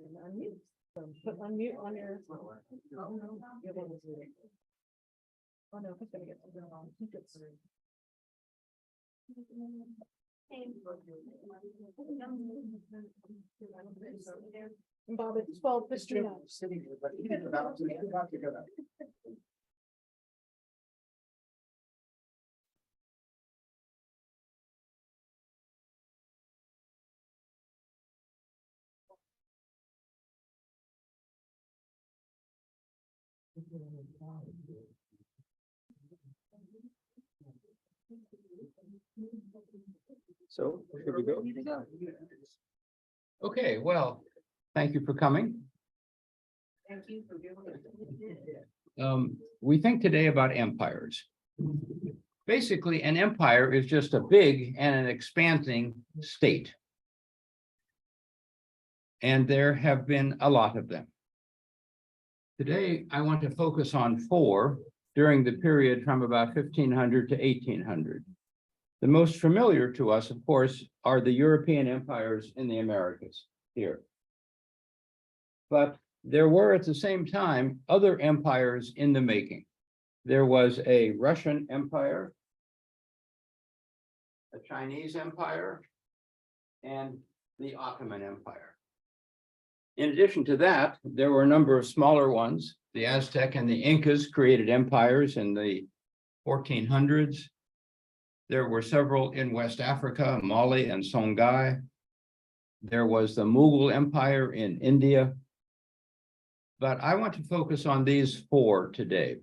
Unmute. So put unmute on your. Oh, no. You're able to do it. Oh, no, it's gonna get wrong. Keep it through. And Bob, it's 12:59. So, here we go. Okay, well, thank you for coming. Thank you for We think today about empires. Basically, an empire is just a big and an expanding state. And there have been a lot of them. Today, I want to focus on 4 during the period from about 1500 to 1800. The most familiar to us, of course, are the European empires in the Americas here. But there were at the same time other empires in the making. There was a Russian empire, a Chinese empire, and the Ottoman Empire. In addition to that, there were a number of smaller ones. The Aztec and the Incas created empires in the 1400s. There were several in West Africa, Mali and Songhai. There was the Mughal Empire in India. But I want to focus on these 4 today.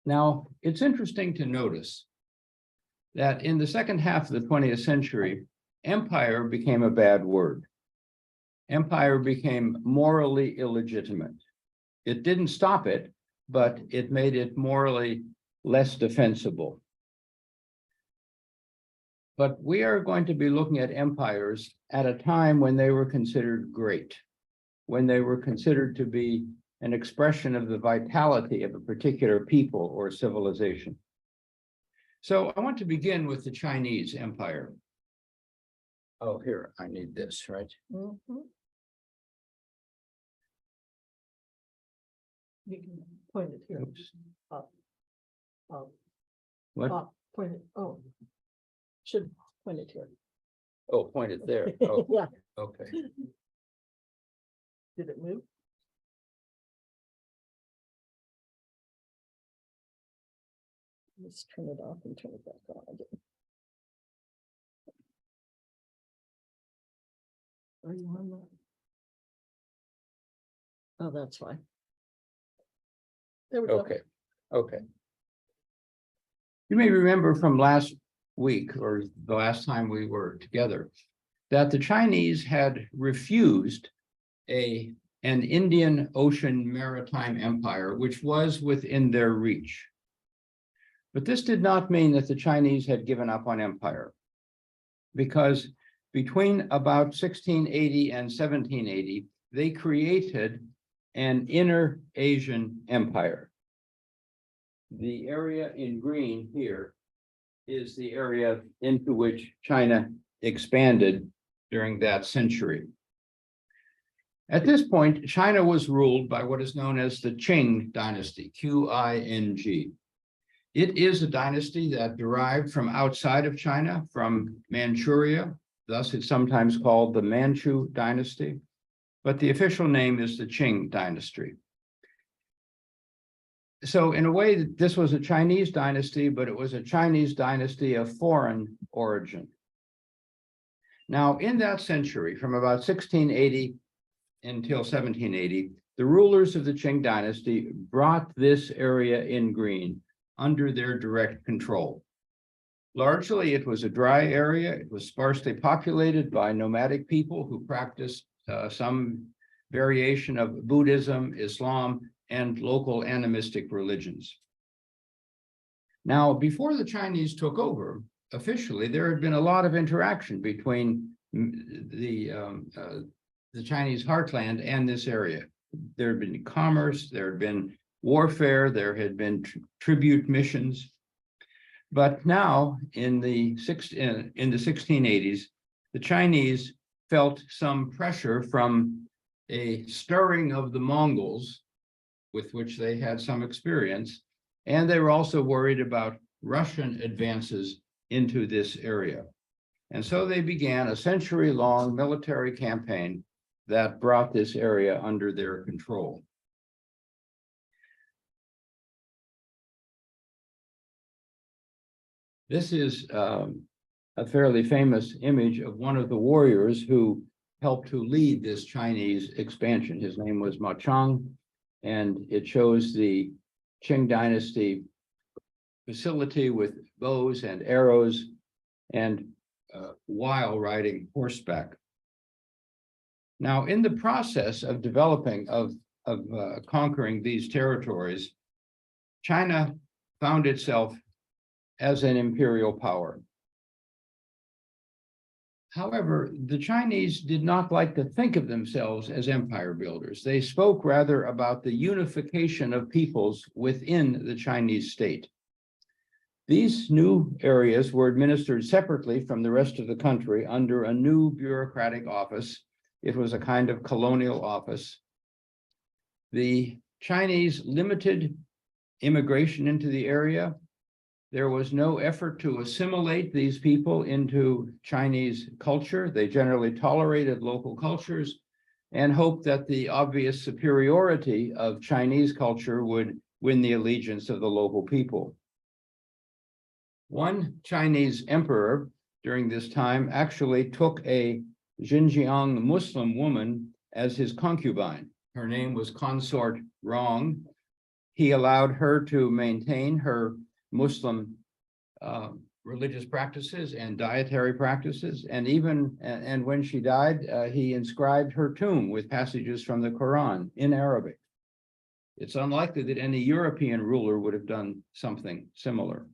Now, it's interesting to notice that in the second half of the 20th century, empire became a bad word. Empire became morally illegitimate. It didn't stop it, but it made it morally less defensible. But we are going to be looking at empires at a time when they were considered great, when they were considered to be an expression of the vitality of a particular people or civilization. So I want to begin with the Chinese Empire. Oh, here, I need this, right? Mm-hmm. You can point it here. Oops. Up. Up. What? Up. Point it. Oh. Should point it here. Oh, point it there. Oh, Yeah. okay. Did it move? Let's turn it off and turn it back on again. Are you on that? Oh, that's fine. There we go. Okay, okay. You may remember from last week or the last time we were together that the Chinese had refused an Indian Ocean maritime empire, which was within their reach. But this did not mean that the Chinese had given up on empire, because between about 1680 and 1780, they created an inner Asian empire. The area in green here is the area into which China expanded during that century. At this point, China was ruled by what is known as the Qing Dynasty, Qing. It is a dynasty that derived from outside of China, from Manchuria. Thus, it's sometimes called the Manchu Dynasty, but the official name is the Qing Dynasty. So in a way, this was a Chinese dynasty, but it was a Chinese dynasty of foreign origin. Now, in that century, from about 1680 until 1780, the rulers of the Qing Dynasty brought this area in green under their direct control. Largely, it was a dry area. It was sparsely populated by nomadic people who practiced some variation of Buddhism, Islam, and local animistic religions. Now, before the Chinese took over, officially, there had been a lot of interaction between the Chinese heartland and this area. There had been commerce, there had been warfare, there had been tribute missions. But now in the 1680s, the Chinese felt some pressure from a stirring of the Mongols, with which they had some experience, and they were also worried about Russian advances into this area. And so they began a century-long military campaign that brought this area under their control. This is a fairly famous image of one of the warriors who helped to lead this Chinese expansion. His name was Ma Chang, and it shows the Qing Dynasty facility with bows and arrows and while riding horseback. Now, in the process of developing, of conquering these territories, China found itself as an imperial power. However, the Chinese did not like to think of themselves as empire builders. They spoke rather about the unification of peoples within the Chinese state. These new areas were administered separately from the rest of the country under a new bureaucratic office. It was a kind of colonial office. The Chinese limited immigration into the area. There was no effort to assimilate these people into Chinese culture. They generally tolerated local cultures and hoped that the obvious superiority of Chinese culture would win the allegiance of the local people. One Chinese emperor during this time actually took a Xinjiang Muslim woman as his concubine. Her name was Consort Rong. He allowed her to maintain her Muslim religious practices and dietary practices, and when she died, he inscribed her tomb with passages from the Quran in Arabic. It's unlikely that any European ruler would have done something similar.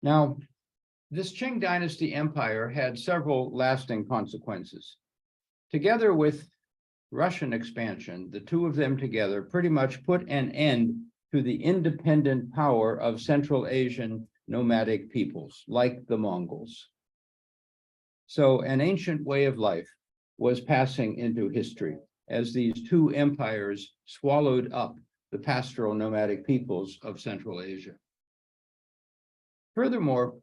Now, this Qing Dynasty empire had several lasting consequences. Together with Russian expansion, the two of them together pretty much put an end to the independent power of Central Asian nomadic peoples, like the Mongols. So an ancient way of life was passing into history as these two empires swallowed up the pastoral nomadic peoples of Central Asia. Furthermore,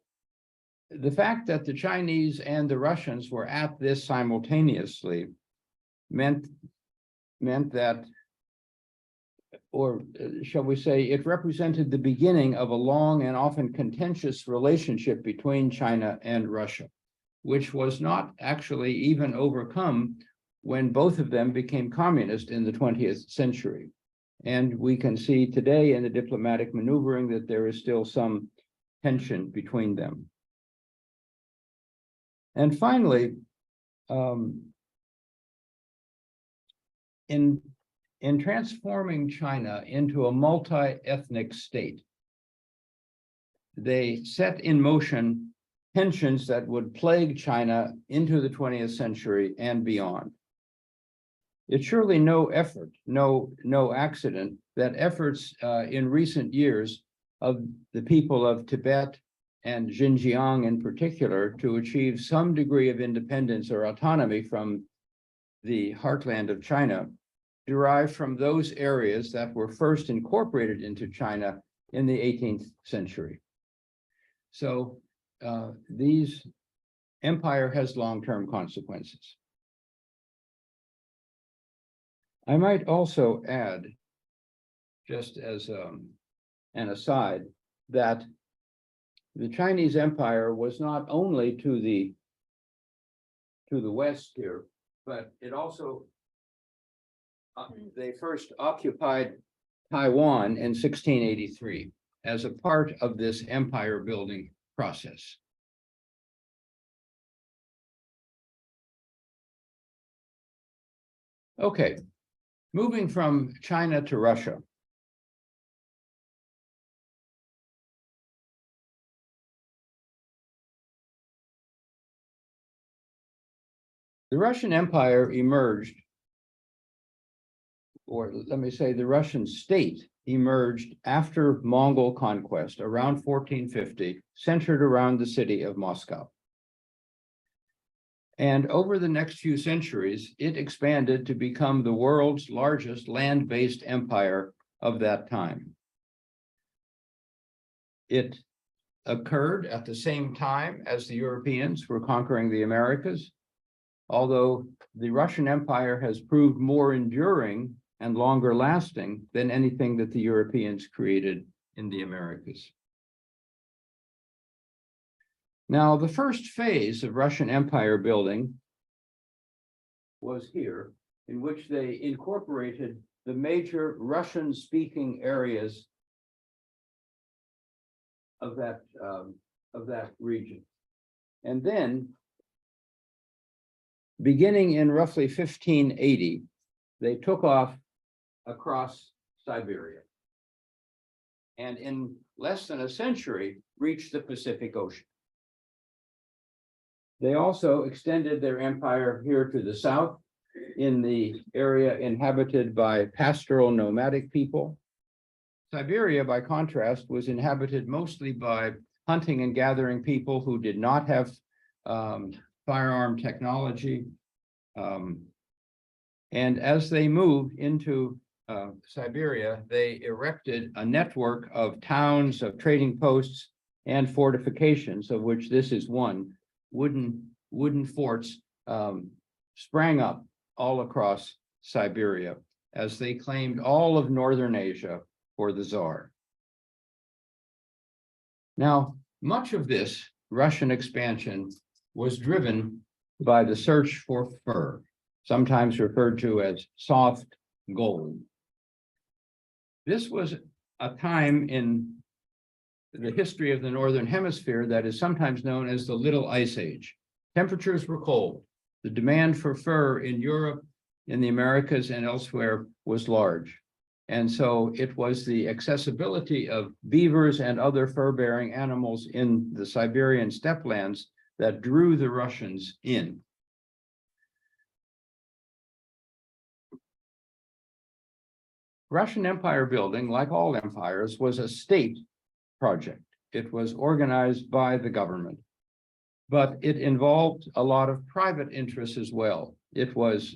the fact that the Chinese and the Russians were at this simultaneously meant that, or shall we say, it represented the beginning of a long and often contentious relationship between China and Russia, which was not actually even overcome when both of them became communist in the 20th century. And we can see today in the diplomatic maneuvering that there is still some tension between them. And finally, in transforming China into a multi-ethnic state, they set in motion tensions that would plague China into the 20th century and beyond. It's surely no accident that efforts in recent years of the people of Tibet and Xinjiang in particular to achieve some degree of independence or autonomy from the heartland of China derived from those areas that were first incorporated into China in the 18th century. So these empire has long-term consequences. I might also add, just as an aside, that the Chinese empire was not only to the west here, but it also they first occupied Taiwan in 1683 as a part of this empire building process. Okay, moving from China to Russia. The Russian Empire emerged, or let me say the Russian state emerged after Mongol conquest around 1450, centered around the city of Moscow. And over the next few centuries, it expanded to become the world's largest land-based empire of that time. It occurred at the same time as the Europeans were conquering the Americas, although the Russian Empire has proved more enduring and longer lasting than anything that the Europeans created in the Americas. Now, the first phase of Russian Empire building was here, in which they incorporated the major Russian-speaking areas of that region. And then, beginning in roughly 1580, they took off across Siberia, and in less than a century, reached the Pacific Ocean. They also extended their empire here to the south, in the area inhabited by pastoral nomadic people. Siberia, by contrast, was inhabited mostly by hunting and gathering people who did not have firearm technology. And as they moved into Siberia, they erected a network of towns, of trading posts, and fortifications, of which this is one. Wooden forts sprang up all across Siberia as they claimed all of northern Asia for the Tsar. Now, much of this Russian expansion was driven by the search for fur, sometimes referred to as soft gold. This was a time in the history of the Northern Hemisphere that is sometimes known as the Little Ice Age. Temperatures were cold. The demand for fur in Europe, in the Americas, and elsewhere was large. And so it was the accessibility of beavers and other fur-bearing animals in the Siberian steppelands that drew the Russians in. Russian empire building, like all empires, was a state project. It was organized by the government, but it involved a lot of private interests as well. It was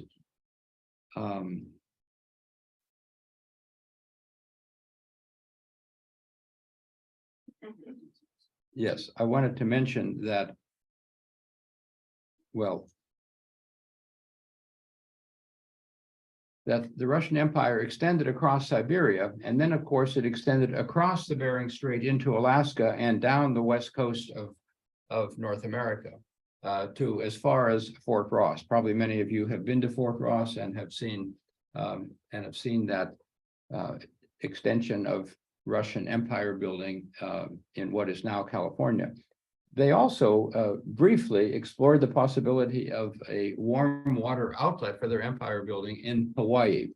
yes, I wanted to mention that, well, that the Russian Empire extended across Siberia, and then, of course, it extended across the Bering Strait into Alaska and down the west coast of North America to as far as Fort Ross. Probably many of you have been to Fort Ross and have seen that extension of Russian empire building in what is now California. They also briefly explored the possibility of a warm water outlet for their empire building in Hawaii,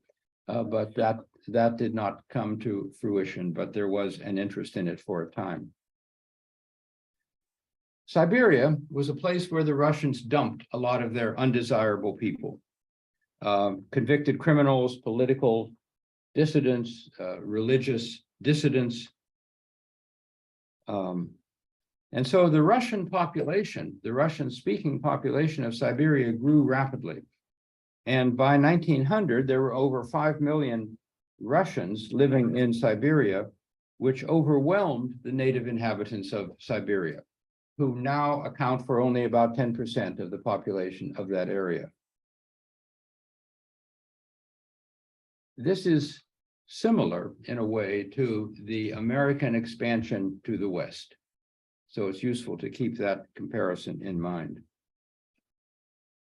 but that did not come to fruition, but there was an interest in it for a time. Siberia was a place where the Russians dumped a lot of their undesirable people, convicted criminals, political dissidents, religious dissidents. And so the Russian population, the Russian-speaking population of Siberia grew rapidly. And by 1900, there were over 5 million Russians living in Siberia, which overwhelmed the native inhabitants of Siberia, who now account for only about 10% of the population of that area. This is similar in a way to the American expansion to the West. So it's useful to keep that comparison in mind.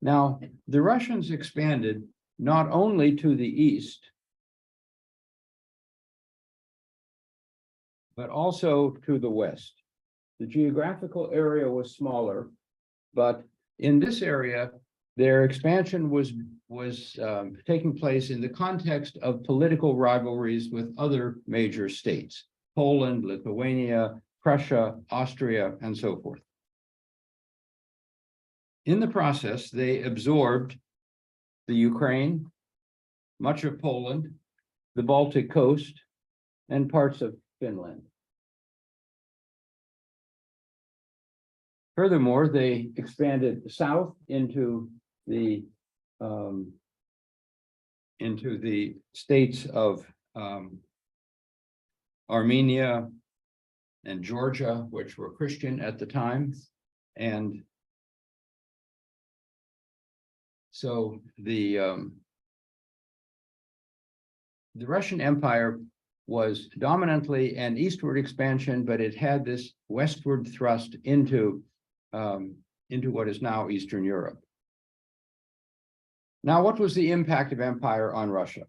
Now, the Russians expanded not only to the east, but also to the west. The geographical area was smaller, but in this area, their expansion was taking place in the context of political rivalries with other major states, Poland, Lithuania, Prussia, Austria, and so forth. In the process, they absorbed the Ukraine, much of Poland, the Baltic coast, and parts of Finland. Furthermore, they expanded south into the states of Armenia and Georgia, which were Christian at the time. And so the Russian Empire was dominantly an eastward expansion, but it had this westward thrust into what is now Eastern Europe. Now, what was the impact of empire on Russia?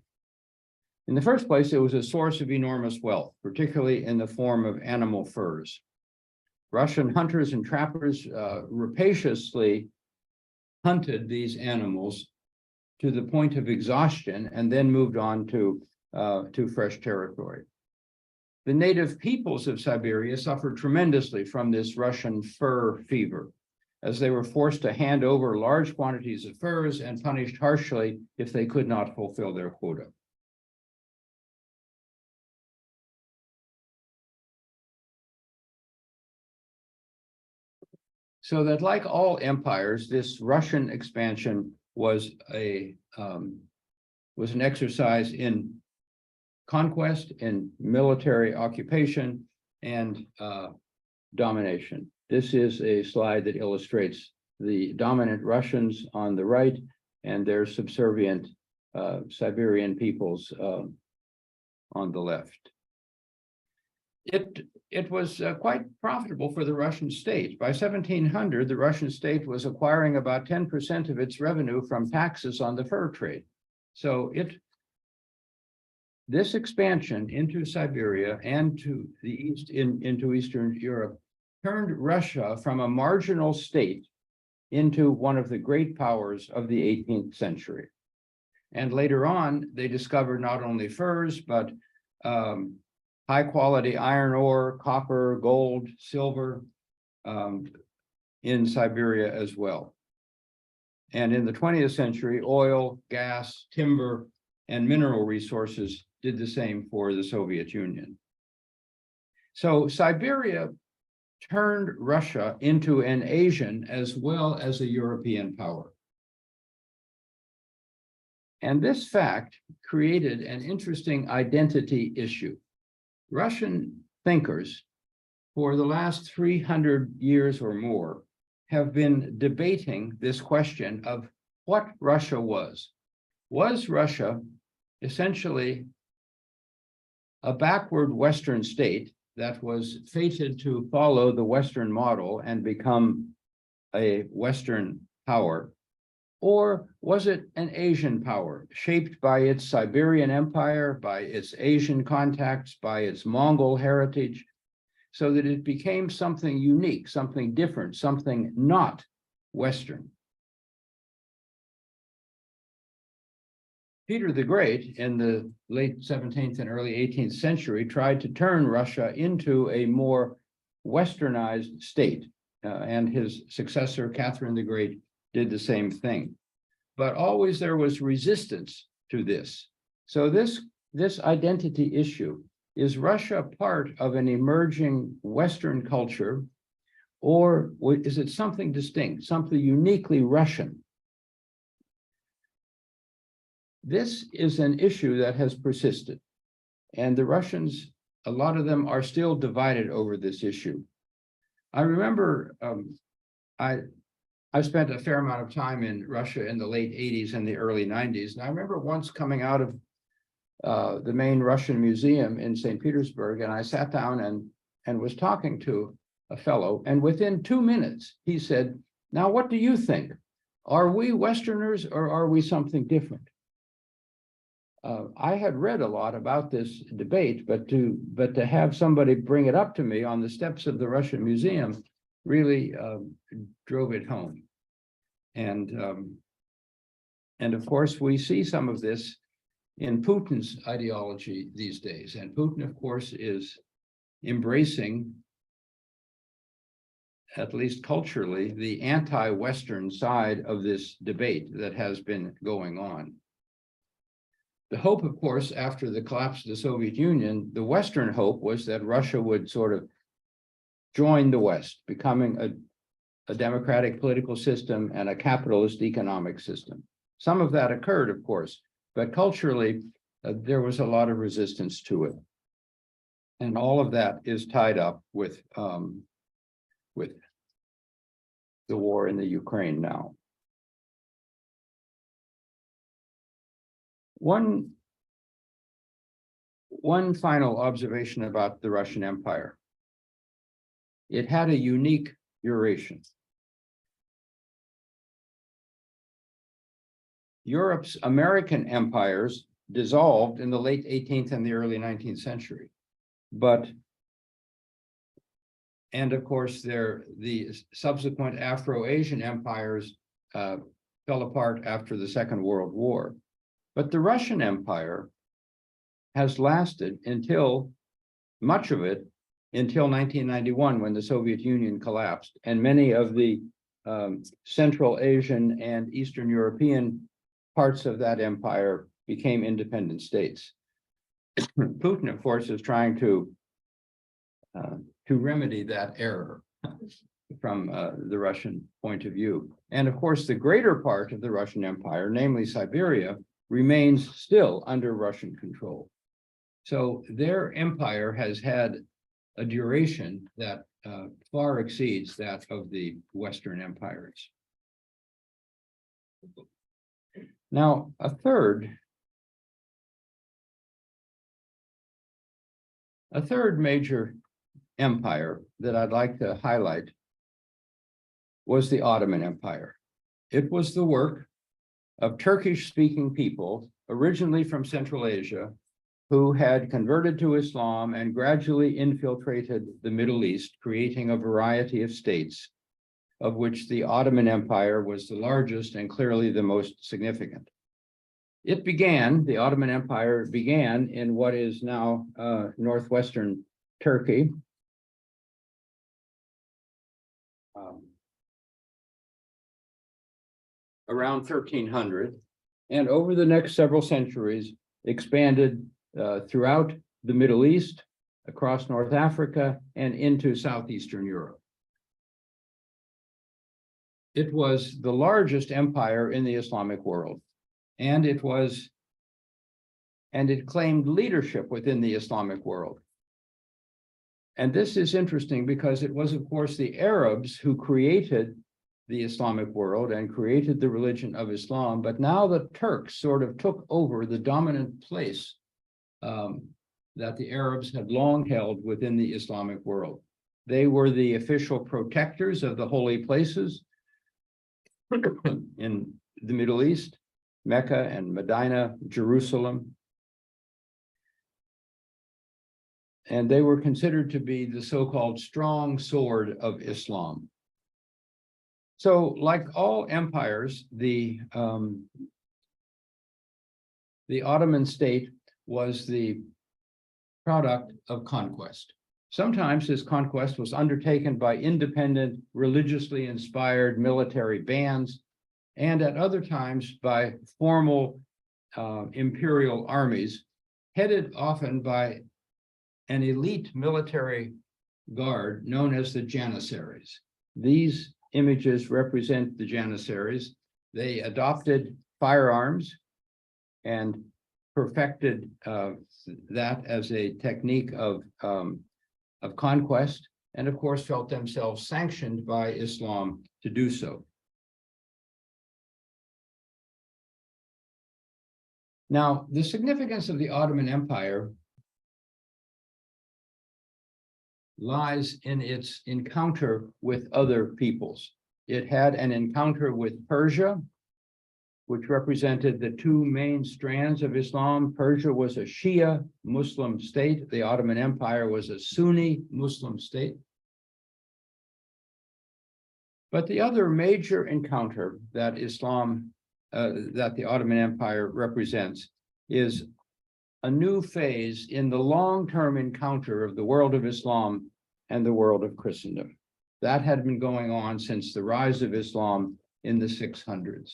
In the first place, it was a source of enormous wealth, particularly in the form of animal furs. Russian hunters and trappers rapaciously hunted these animals to the point of exhaustion and then moved on to fresh territory. The native peoples of Siberia suffered tremendously from this Russian fur fever, as they were forced to hand over large quantities of furs and punished harshly if they could not fulfill their quota. So that, like all empires, this Russian expansion was an exercise in conquest, in military occupation, and domination. This is a slide that illustrates the dominant Russians on the right and their subservient Siberian peoples on the left. It was quite profitable for the Russian state. By 1700, the Russian state was acquiring about 10% of its revenue from taxes on the fur trade. So this expansion into Siberia and to the east, into Eastern Europe, turned Russia from a marginal state into one of the great powers of the 18th century. And later on, they discovered not only furs, but high quality iron ore, copper, gold, silver in Siberia as well. And in the 20th century, oil, gas, timber, and mineral resources did the same for the Soviet Union. So Siberia turned Russia into an Asian as well as a European power. And this fact created an interesting identity issue. Russian thinkers, for the last 300 years or more, have been debating this question of what Russia was. Was Russia essentially a backward Western state that was fated to follow the Western model and become a Western power? Or was it an Asian power shaped by its Siberian empire, by its Asian contacts, by its Mongol heritage, so that it became something unique, something different, something not Western? Peter the Great, in the late 17th and early 18th century, tried to turn Russia into a more Westernized state, and his successor, Catherine the Great, did the same thing. But always there was resistance to this. So this identity issue, is Russia part of an emerging Western culture, or is it something distinct, something uniquely Russian? This is an issue that has persisted, and the Russians, a lot of them are still divided over this issue. I remember I spent a fair amount of time in Russia in the late 80s and the early 90s. And I remember once coming out of the main Russian museum in St. Petersburg, and I sat down and was talking to a fellow. And within 2 minutes, he said, "Now, what do you think? Are we Westerners or are we something different?" I had read a lot about this debate, but to have somebody bring it up to me on the steps of the Russian Museum really drove it home. And of course, we see some of this in Putin's ideology these days. And Putin, of course, is embracing, at least culturally, the anti-Western side of this debate that has been going on. The hope, of course, after the collapse of the Soviet Union, the Western hope was that Russia would sort of join the West, becoming a democratic political system and a capitalist economic system. Some of that occurred, of course, but culturally, there was a lot of resistance to it. And all of that is tied up with the war in the Ukraine now. One final observation about the Russian Empire. It had a unique duration. Europe's American empires dissolved in the late 18th and the early 19th century. And of course, the subsequent Afro-Asian empires fell apart after the Second World War. But the Russian Empire has lasted until, much of it, until 1991, when the Soviet Union collapsed, and many of the Central Asian and Eastern European parts of that empire became independent states. Putin, of course, is trying to remedy that error from the Russian point of view. And of course, the greater part of the Russian Empire, namely Siberia, remains still under Russian control. So their empire has had a duration that far exceeds that of the Western empires. Now, a third major empire that I'd like to highlight was the Ottoman Empire. It was the work of Turkish-speaking people, originally from Central Asia, who had converted to Islam and gradually infiltrated the Middle East, creating a variety of states, of which the Ottoman Empire was the largest and clearly the most significant. The Ottoman Empire began in what is now northwestern Turkey. Around 1300, and over the next several centuries expanded throughout the Middle East, across North Africa, and into southeastern Europe. It was the largest empire in the Islamic world, and it claimed leadership within the Islamic world. And this is interesting because it was, of course, the Arabs who created the Islamic world and created the religion of Islam, but now the Turks sort of took over the dominant place that the Arabs had long held within the Islamic world. They were the official protectors of the holy places in the Middle East, Mecca and Medina, Jerusalem. And they were considered to be the so-called strong sword of Islam. So, like all empires, the Ottoman state was the product of conquest. Sometimes this conquest was undertaken by independent, religiously inspired military bands, and at other times by formal imperial armies, headed often by an elite military guard known as the Janissaries. These images represent the Janissaries. They adopted firearms and perfected that as a technique of conquest, and of course felt themselves sanctioned by Islam to do so. Now, the significance of the Ottoman Empire lies in its encounter with other peoples. It had an encounter with Persia, which represented the two main strands of Islam. Persia was a Shia Muslim state. The Ottoman Empire was a Sunni Muslim state. But the other major encounter that that the Ottoman Empire represents is a new phase in the long-term encounter of the world of Islam and the world of Christendom. That had been going on since the rise of Islam in the 600s.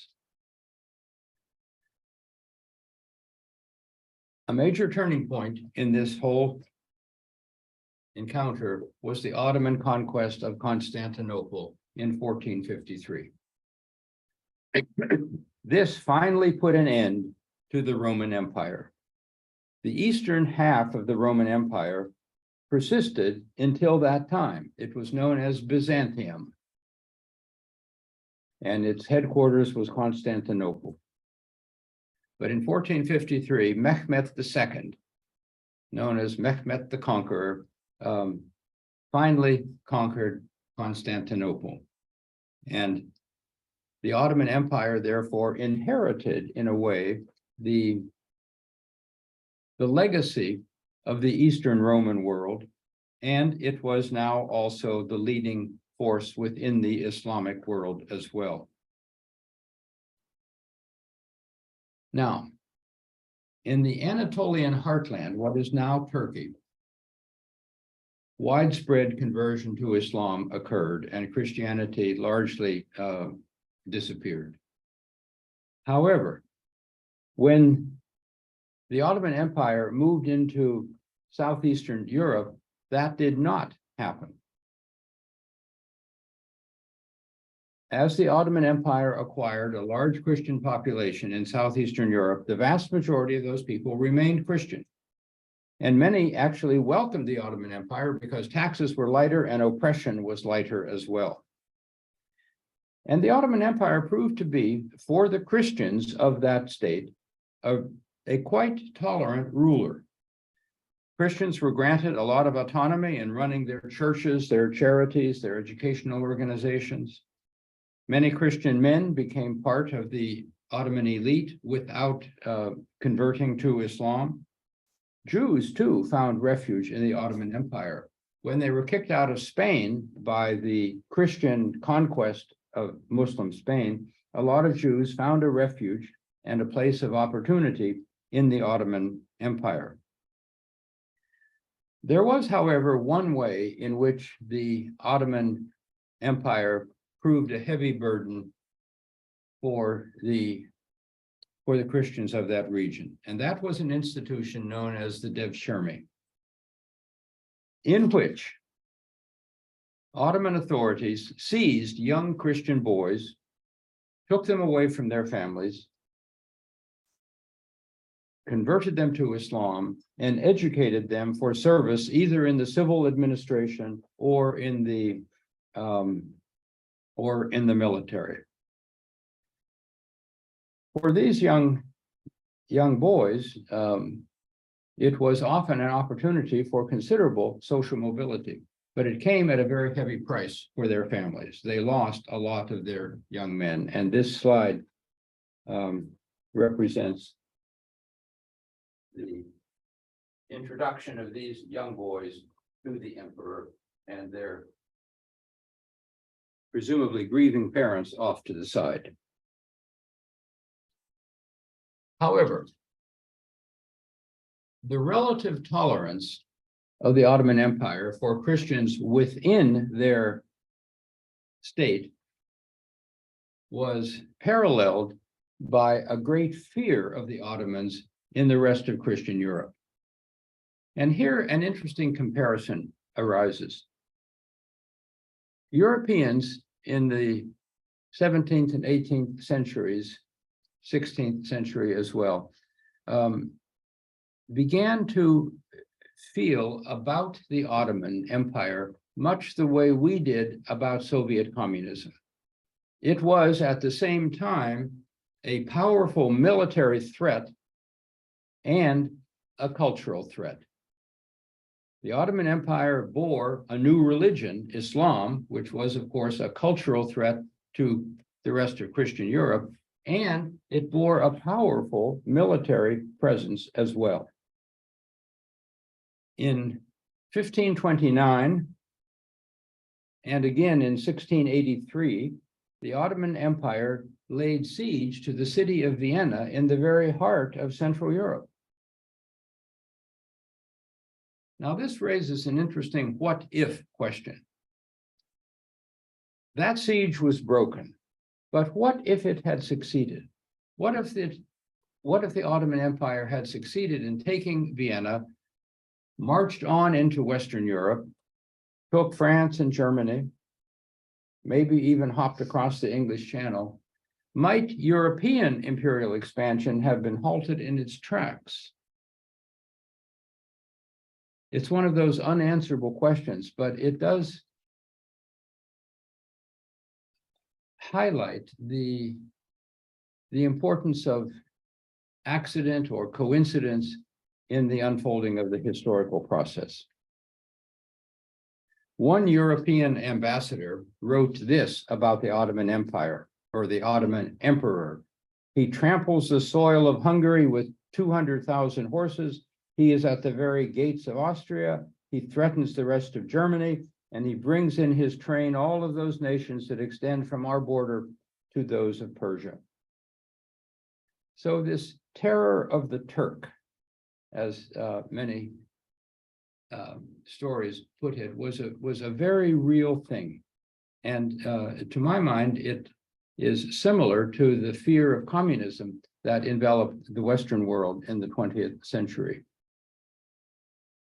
A major turning point in this whole encounter was the Ottoman conquest of Constantinople in 1453. This finally put an end to the Roman Empire. The eastern half of the Roman Empire persisted until that time. It was known as Byzantium, and its headquarters was Constantinople. But in 1453, Mehmet II, known as Mehmet the Conqueror, finally conquered Constantinople. And the Ottoman Empire, therefore, inherited, in a way, the legacy of the Eastern Roman world, and it was now also the leading force within the Islamic world as well. Now, in the Anatolian heartland, what is now Turkey, widespread conversion to Islam occurred, and Christianity largely disappeared. However, when the Ottoman Empire moved into southeastern Europe, that did not happen. As the Ottoman Empire acquired a large Christian population in southeastern Europe, the vast majority of those people remained Christian. And many actually welcomed the Ottoman Empire because taxes were lighter and oppression was lighter as well. And the Ottoman Empire proved to be, for the Christians of that state, a quite tolerant ruler. Christians were granted a lot of autonomy in running their churches, their charities, their educational organizations. Many Christian men became part of the Ottoman elite without converting to Islam. Jews, too, found refuge in the Ottoman Empire. When they were kicked out of Spain by the Christian conquest of Muslim Spain, a lot of Jews found a refuge and a place of opportunity in the Ottoman Empire. There was, however, one way in which the Ottoman Empire proved a heavy burden for the Christians of that region, and that was an institution known as the Dev Sherman, in which Ottoman authorities seized young Christian boys, took them away from their families, converted them to Islam, and educated them for service either in the civil administration or in the military. For these young boys, it was often an opportunity for considerable social mobility, but it came at a very heavy price for their families. They lost a lot of their young men, and this slide represents the introduction of these young boys to the emperor and their presumably grieving parents off to the side. However, the relative tolerance of the Ottoman Empire for Christians within their state was paralleled by a great fear of the Ottomans in the rest of Christian Europe. And here an interesting comparison arises. Europeans in the 17th and 18th centuries, 16th century as well, began to feel about the Ottoman Empire much the way we did about Soviet communism. It was at the same time a powerful military threat and a cultural threat. The Ottoman Empire bore a new religion, Islam, which was, of course, a cultural threat to the rest of Christian Europe, and it bore a powerful military presence as well. In 1529, and again in 1683, the Ottoman Empire laid siege to the city of Vienna in the very heart of Central Europe. Now, this raises an interesting what-if question. That siege was broken, but what if it had succeeded? What if what if the Ottoman Empire had succeeded in taking Vienna, marched on into Western Europe, took France and Germany, maybe even hopped across the English Channel? Might European imperial expansion have been halted in its tracks? It's one of those unanswerable questions, but it does highlight the importance of accident or coincidence in the unfolding of the historical process. One European ambassador wrote this about the Ottoman Empire, or the Ottoman emperor. He tramples the soil of Hungary with 200,000 horses. He is at the very gates of Austria. He threatens the rest of Germany, and he brings in his train all of those nations that extend from our border to those of Persia. So this terror of the Turk, as many stories put it, was a very real thing. And to my mind, it is similar to the fear of communism that enveloped the Western world in the 20th century.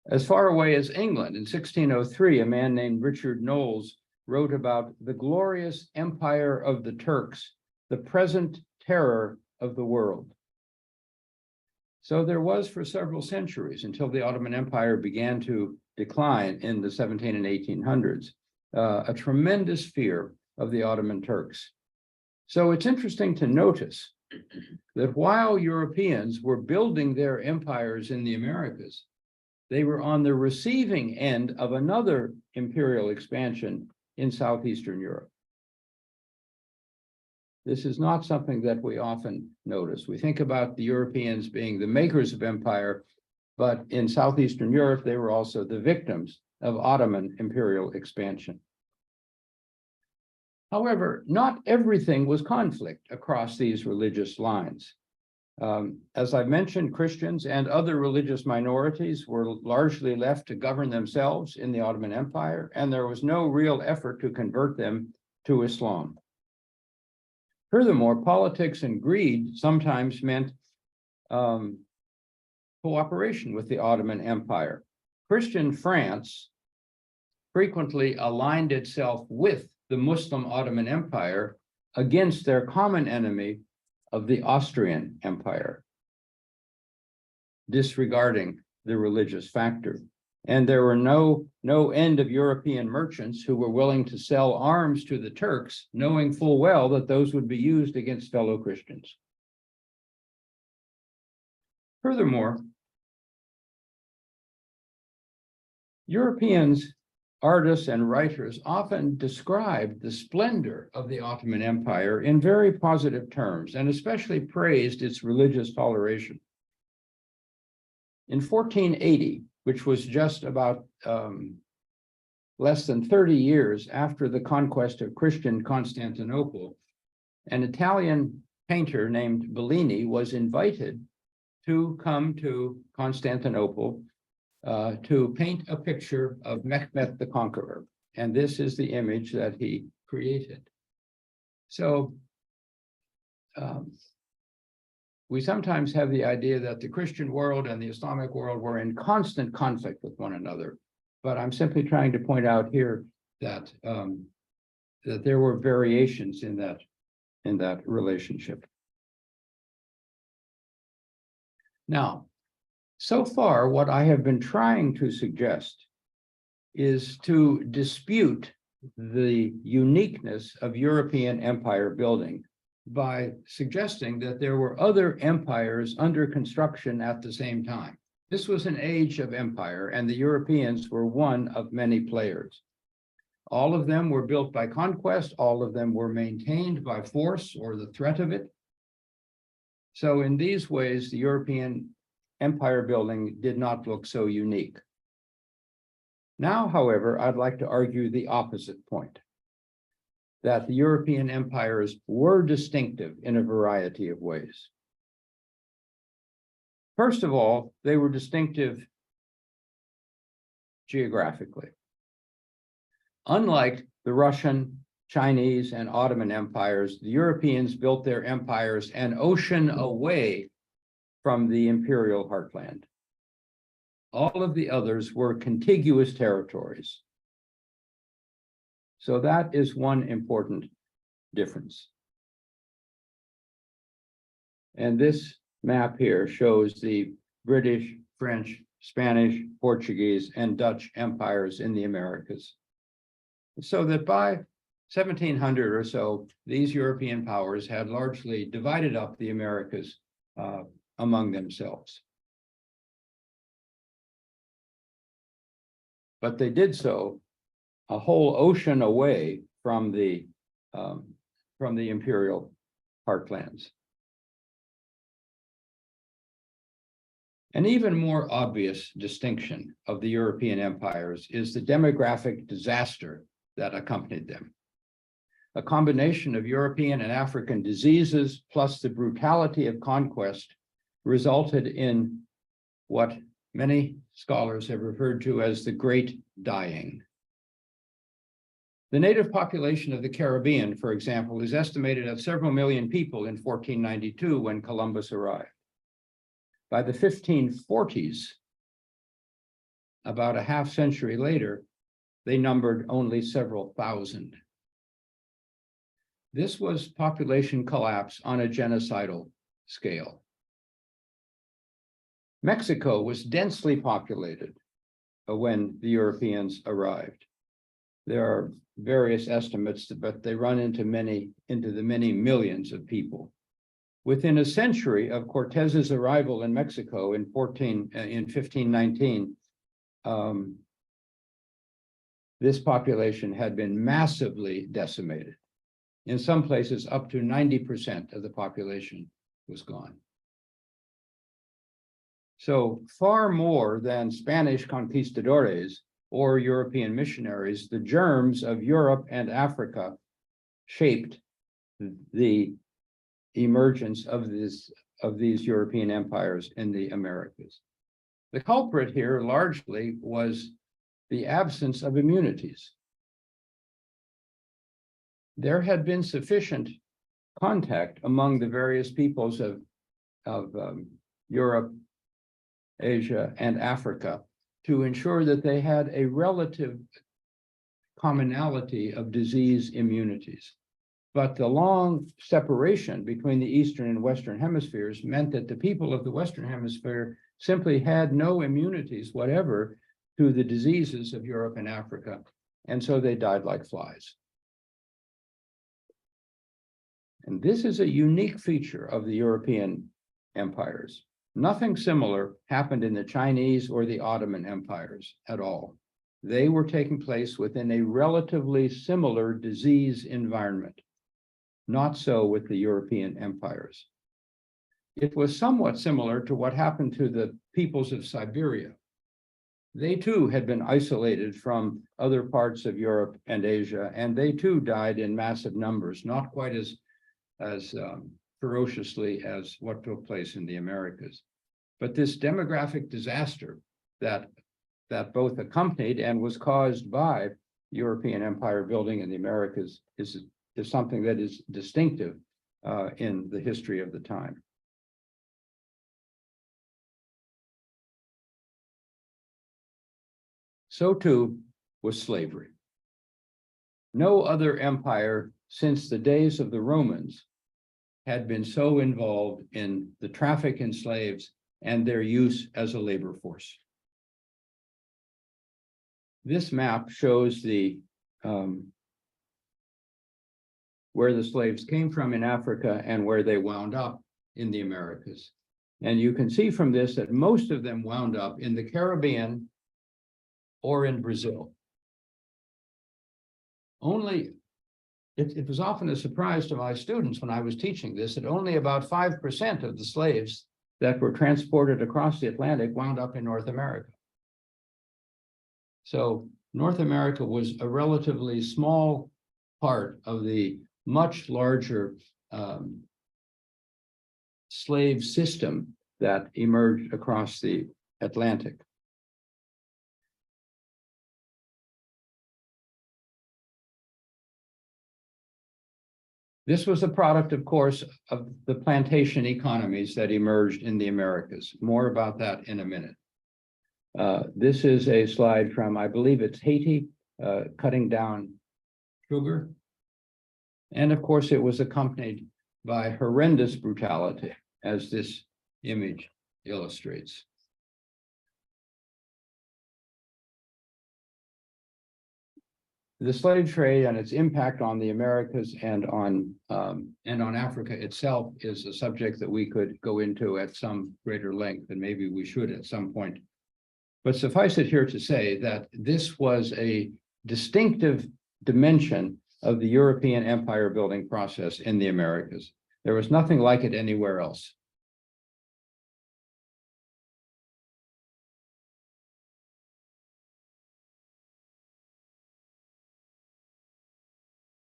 As far away as England, in 1603, a man named Richard Knowles wrote about the glorious empire of the Turks, the present terror of the world. So there was for several centuries, until the Ottoman Empire began to decline in the 1700s and 1800s, a tremendous fear of the Ottoman Turks. So it's interesting to notice that while Europeans were building their empires in the Americas, they were on the receiving end of another imperial expansion in Southeastern Europe. This is not something that we often notice. We think about the Europeans being the makers of empire, but in Southeastern Europe, they were also the victims of Ottoman imperial expansion. However, not everything was conflict across these religious lines. As I mentioned, Christians and other religious minorities were largely left to govern themselves in the Ottoman Empire, and there was no real effort to convert them to Islam. Furthermore, politics and greed sometimes meant cooperation with the Ottoman Empire. Christian France frequently aligned itself with the Muslim Ottoman Empire against their common enemy of the Austrian Empire, disregarding the religious factor. And there were no end of European merchants who were willing to sell arms to the Turks, knowing full well that those would be used against fellow Christians. Furthermore, Europeans, artists and writers often described the splendor of the Ottoman Empire in very positive terms, and especially praised its religious toleration. In 1480, which was just about less than 30 years after the conquest of Christian Constantinople, an Italian painter named Bellini was invited to come to Constantinople to paint a picture of Mehmet the Conqueror. And this is the image that he created. So we sometimes have the idea that the Christian world and the Islamic world were in constant conflict with one another. But I'm simply trying to point out here that, that there were variations in that relationship. Now, so far, what I have been trying to suggest is to dispute the uniqueness of European empire building by suggesting that there were other empires under construction at the same time. This was an age of empire, and the Europeans were one of many players. All of them were built by conquest, all of them were maintained by force or the threat of it. So in these ways, the European empire building did not look so unique. Now, however, I'd like to argue the opposite point, that the European empires were distinctive in a variety of ways. First of all, they were distinctive geographically. Unlike the Russian, Chinese, and Ottoman empires, the Europeans built their empires an ocean away from the imperial heartland. All of the others were contiguous territories. So that is one important difference. And this map here shows the British, French, Spanish, Portuguese, and Dutch empires in the Americas. So that by 1700 or so, these European powers had largely divided up the Americas among themselves. But they did so a whole ocean away from the imperial heartlands. An even more obvious distinction of the European empires is the demographic disaster that accompanied them. A combination of European and African diseases plus the brutality of conquest resulted in what many scholars have referred to as the Great Dying. The native population of the Caribbean, for example, is estimated at several million people in 1492 when Columbus arrived. By the 1540s, about a half century later, they numbered only several thousand. This was population collapse on a genocidal scale. Mexico was densely populated when the Europeans arrived. There are various estimates, but they run into the many millions of people. Within a century of Cortez's arrival in Mexico in 1519, this population had been massively decimated. In some places, up to 90% of the population was gone. So far more than Spanish conquistadores or European missionaries, the germs of Europe and Africa shaped the emergence of these European empires in the Americas. The culprit here largely was the absence of immunities. There had been sufficient contact among the various peoples of Europe, Asia, and Africa to ensure that they had a relative commonality of disease immunities. But the long separation between the Eastern and Western hemispheres meant that the people of the Western hemisphere simply had no immunities whatever to the diseases of Europe and Africa, and so they died like flies. And this is a unique feature of the European empires. Nothing similar happened in the Chinese or the Ottoman empires at all. They were taking place within a relatively similar disease environment. Not so with the European empires. It was somewhat similar to what happened to the peoples of Siberia. They too had been isolated from other parts of Europe and Asia, and they too died in massive numbers, not quite as ferociously as what took place in the Americas. But this demographic disaster that both accompanied and was caused by European empire building in the Americas is something that is distinctive in the history of the time. So too was slavery. No other empire since the days of the Romans had been so involved in the traffic in slaves and their use as a labor force. This map shows where the slaves came from in Africa and where they wound up in the Americas. And you can see from this that most of them wound up in the Caribbean or in Brazil. It was often a surprise to my students when I was teaching this that only about 5% of the slaves that were transported across the Atlantic wound up in North America. So North America was a relatively small part of the much larger slave system that emerged across the Atlantic. This was a product, of course, of the plantation economies that emerged in the Americas. More about that in a minute. This is a slide from, I believe it's Haiti, cutting down sugar. And of course, it was accompanied by horrendous brutality, as this image illustrates. The slave trade and its impact on the Americas and on Africa itself is a subject that we could go into at some greater length, and maybe we should at some point. But suffice it here to say that this was a distinctive dimension of the European empire building process in the Americas. There was nothing like it anywhere else.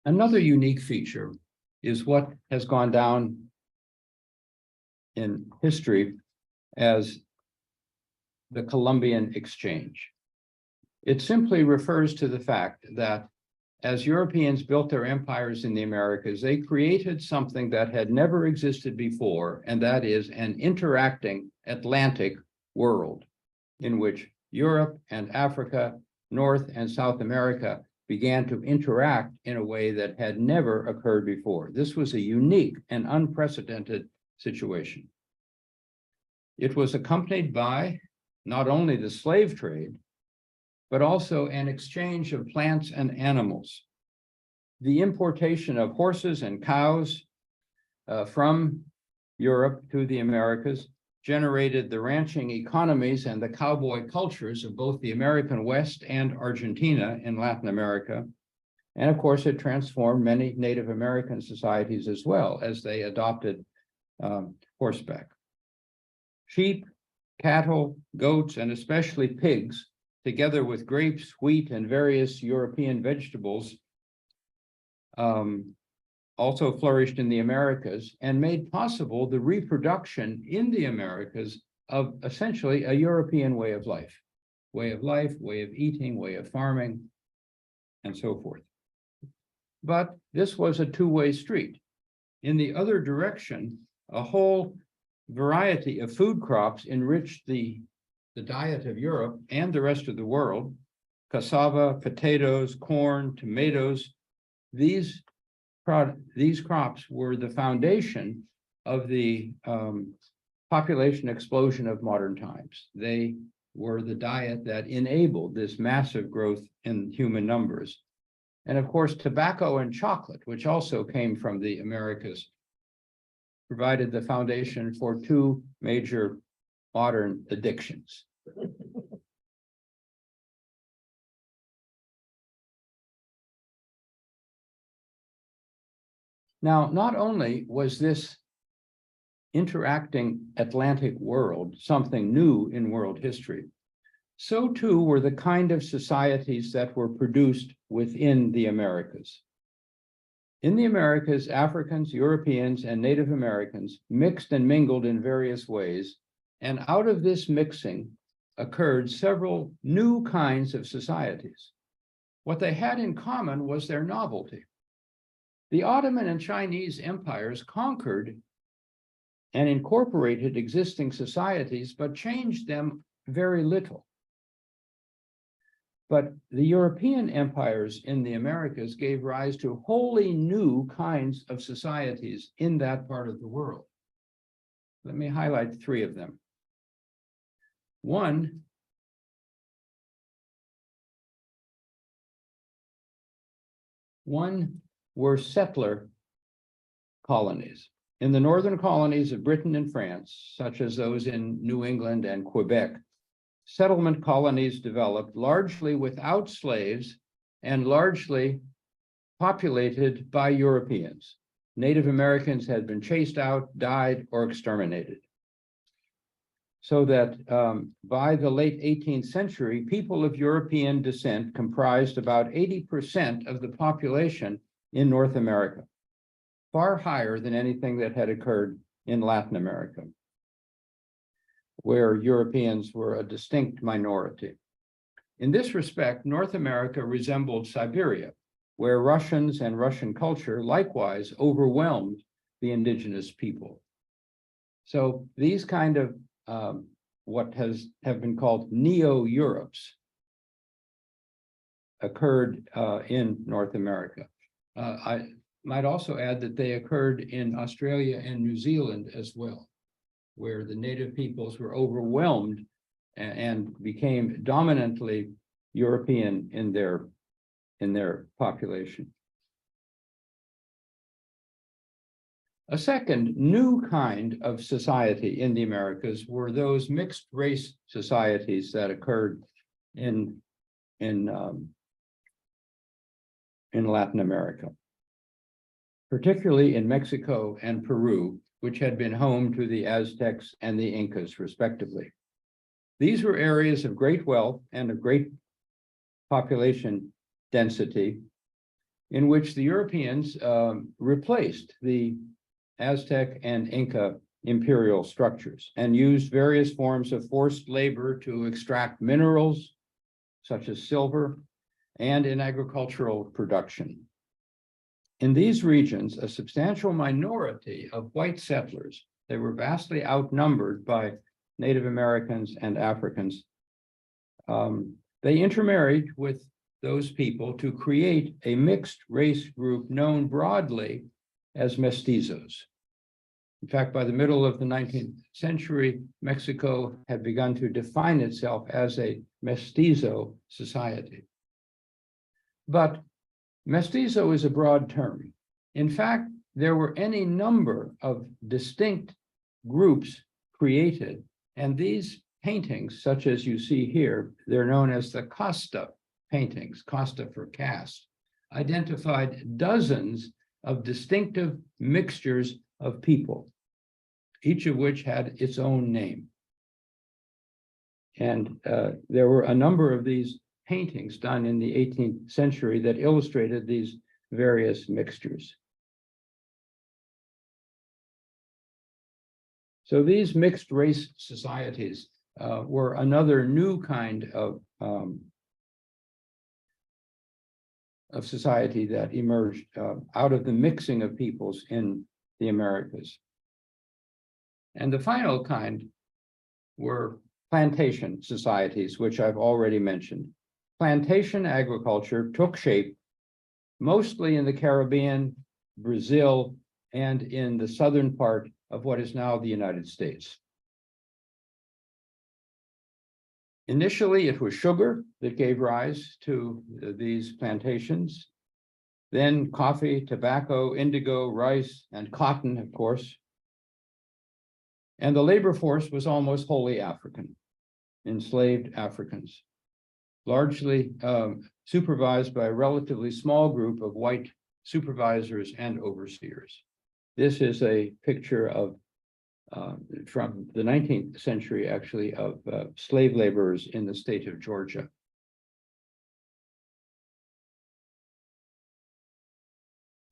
Another unique feature is what has gone down in history as the Colombian Exchange. It simply refers to the fact that as Europeans built their empires in the Americas, they created something that had never existed before, and that is an interacting Atlantic world in which Europe and Africa, North and South America began to interact in a way that had never occurred before. This was a unique and unprecedented situation. It was accompanied by not only the slave trade, but also an exchange of plants and animals. The importation of horses and cows from Europe to the Americas generated the ranching economies and the cowboy cultures of both the American West and Argentina in Latin America. And of course, it transformed many Native American societies as well as they adopted horseback. Sheep, cattle, goats, and especially pigs, together with grapes, wheat, and various European vegetables, also flourished in the Americas and made possible the reproduction in the Americas of essentially a European way of life, way of eating, way of farming, and so forth. But this was a two-way street. In the other direction, a whole variety of food crops enriched the diet of Europe and the rest of the world. Cassava, potatoes, corn, tomatoes. These crops were the foundation of the population explosion of modern times. They were the diet that enabled this massive growth in human numbers. And of course, tobacco and chocolate, which also came from the Americas, provided the foundation for two major modern addictions. Now, not only was this interacting Atlantic world something new in world history, so too were the kind of societies that were produced within the Americas. In the Americas, Africans, Europeans, and Native Americans mixed and mingled in various ways, and out of this mixing occurred several new kinds of societies. What they had in common was their novelty. The Ottoman and Chinese empires conquered and incorporated existing societies, but changed them very little. But the European empires in the Americas gave rise to wholly new kinds of societies in that part of the world. Let me highlight three of them. One were settler colonies. In the northern colonies of Britain and France, such as those in New England and Quebec, settlement colonies developed largely without slaves and largely populated by Europeans. Native Americans had been chased out, died, or exterminated. So that by the late 18th century, people of European descent comprised about 80% of the population in North America, far higher than anything that had occurred in Latin America, where Europeans were a distinct minority. In this respect, North America resembled Siberia, where Russians and Russian culture likewise overwhelmed the indigenous people. So these kind of what have been called Neo-Europes occurred in North America. I might also add that they occurred in Australia and New Zealand as well, where the native peoples were overwhelmed and became dominantly European in their population. A second new kind of society in the Americas were those mixed race societies that occurred in Latin America, particularly in Mexico and Peru, which had been home to the Aztecs and the Incas, respectively. These were areas of great wealth and of great population density, in which the Europeans replaced the Aztec and Inca imperial structures and used various forms of forced labor to extract minerals, such as silver, and in agricultural production. In these regions, a substantial minority of white settlers, they were vastly outnumbered by Native Americans and Africans. They intermarried with those people to create a mixed race group known broadly as mestizos. In fact, by the middle of the 19th century, Mexico had begun to define itself as a mestizo society. But mestizo is a broad term. In fact, there were any number of distinct groups created, and these paintings, such as you see here, they're known as the casta paintings, casta for caste, identified dozens of distinctive mixtures of people, each of which had its own name. And there were a number of these paintings done in the 18th century that illustrated these various mixtures. So these mixed race societies were another new kind of society that emerged out of the mixing of peoples in the Americas. And the final kind were plantation societies, which I've already mentioned. Plantation agriculture took shape mostly in the Caribbean, Brazil, and in the southern part of what is now the United States. Initially, it was sugar that gave rise to these plantations, then coffee, tobacco, indigo, rice, and cotton, of course. And the labor force was almost wholly African, enslaved Africans, largely supervised by a relatively small group of white supervisors and overseers. This is a picture of from the 19th century, actually, of slave laborers in the state of Georgia.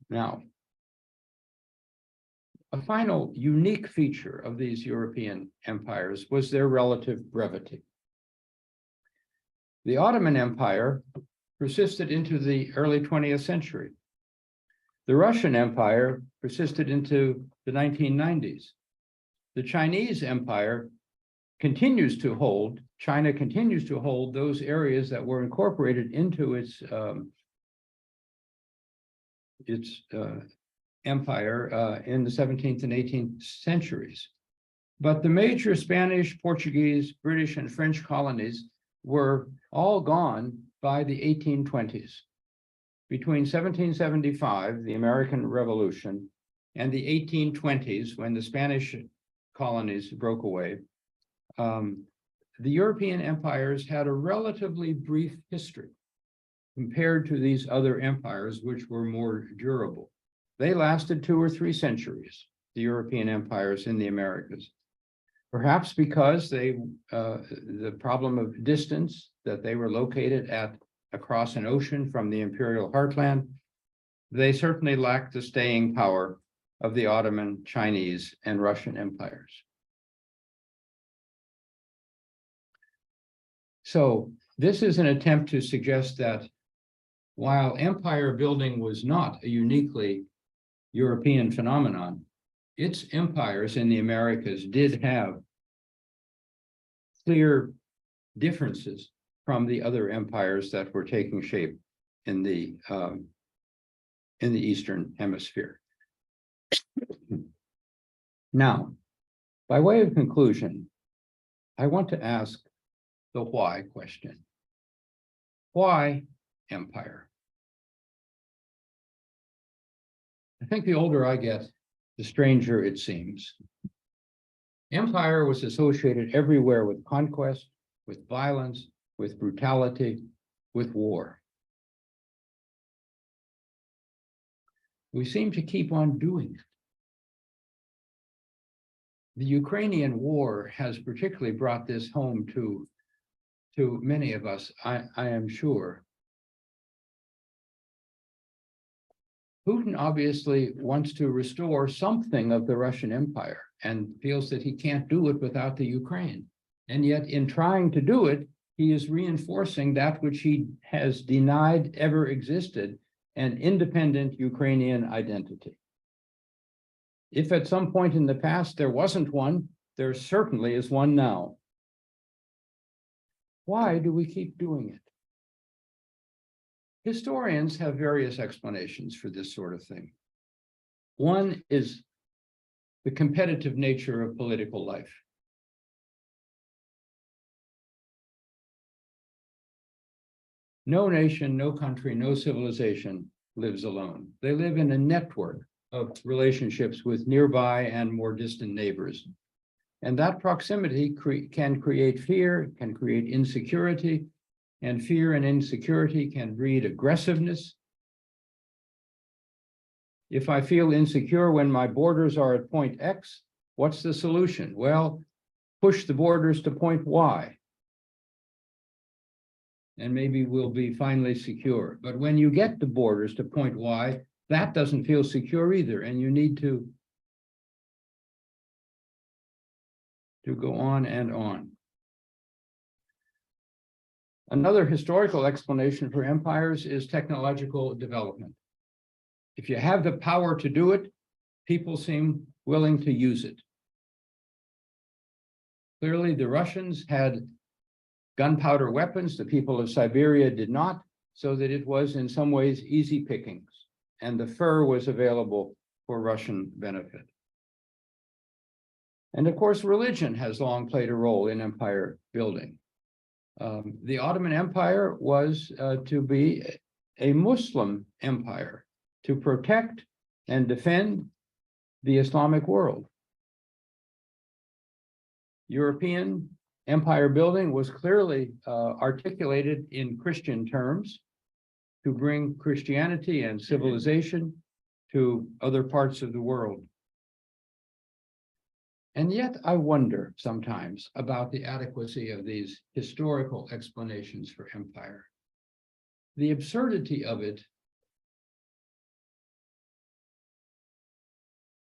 Now, a final unique feature of these European empires was their relative brevity. The Ottoman Empire persisted into the early 20th century. The Russian Empire persisted into the 1990s. The Chinese Empire continues to hold, China continues to hold those areas that were incorporated into its empire in the 17th and 18th centuries. But the major Spanish, Portuguese, British, and French colonies were all gone by the 1820s. Between 1775, the American Revolution, and the 1820s, when the Spanish colonies broke away, the European empires had a relatively brief history compared to these other empires, which were more durable. They lasted 2 or 3 centuries, the European empires in the Americas. Perhaps because the problem of distance, that they were located across an ocean from the imperial heartland, they certainly lacked the staying power of the Ottoman, Chinese, and Russian empires. So this is an attempt to suggest that while empire building was not a uniquely European phenomenon, its empires in the Americas did have clear differences from the other empires that were taking shape in the Eastern Hemisphere. Now, by way of conclusion, I want to ask the why question. Why empire? I think the older I get, the stranger it seems. Empire was associated everywhere with conquest, with violence, with brutality, with war. We seem to keep on doing it. The Ukrainian war has particularly brought this home to many of us, I am sure. Putin obviously wants to restore something of the Russian Empire and feels that he can't do it without the Ukraine. And yet in trying to do it, he is reinforcing that which he has denied ever existed, an independent Ukrainian identity. If at some point in the past there wasn't one, there certainly is one now. Why do we keep doing it? Historians have various explanations for this sort of thing. One is the competitive nature of political life. No nation, no country, no civilization lives alone. They live in a network of relationships with nearby and more distant neighbors. And that proximity can create fear, can create insecurity, and fear and insecurity can breed aggressiveness. If I feel insecure when my borders are at point X, what's the solution? Well, push the borders to point Y. And maybe we'll be finally secure. But when you get the borders to point Y, that doesn't feel secure either, and you need to go on and on. Another historical explanation for empires is technological development. If you have the power to do it, people seem willing to use it. Clearly, the Russians had gunpowder weapons, the people of Siberia did not, so that it was in some ways easy pickings, and the fur was available for Russian benefit. And of course, religion has long played a role in empire building. The Ottoman Empire was to be a Muslim empire to protect and defend the Islamic world. European empire building was clearly articulated in Christian terms to bring Christianity and civilization to other parts of the world. And yet I wonder sometimes about the adequacy of these historical explanations for empire. The absurdity of it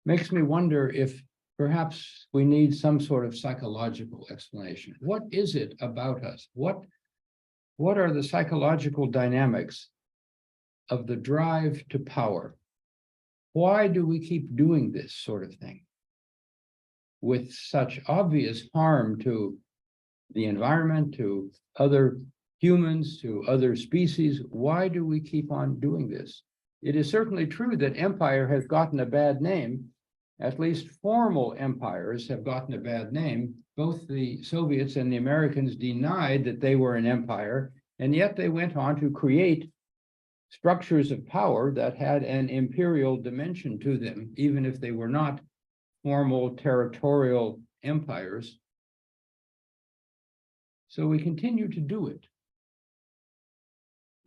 makes me wonder if perhaps we need some sort of psychological explanation. What is it about us? What are the psychological dynamics of the drive to power? Why do we keep doing this sort of thing with such obvious harm to the environment, to other humans, to other species? Why do we keep on doing this? It is certainly true that empire has gotten a bad name. At least formal empires have gotten a bad name. Both the Soviets and the Americans denied that they were an empire, and yet they went on to create structures of power that had an imperial dimension to them, even if they were not formal territorial empires. So we continue to do it.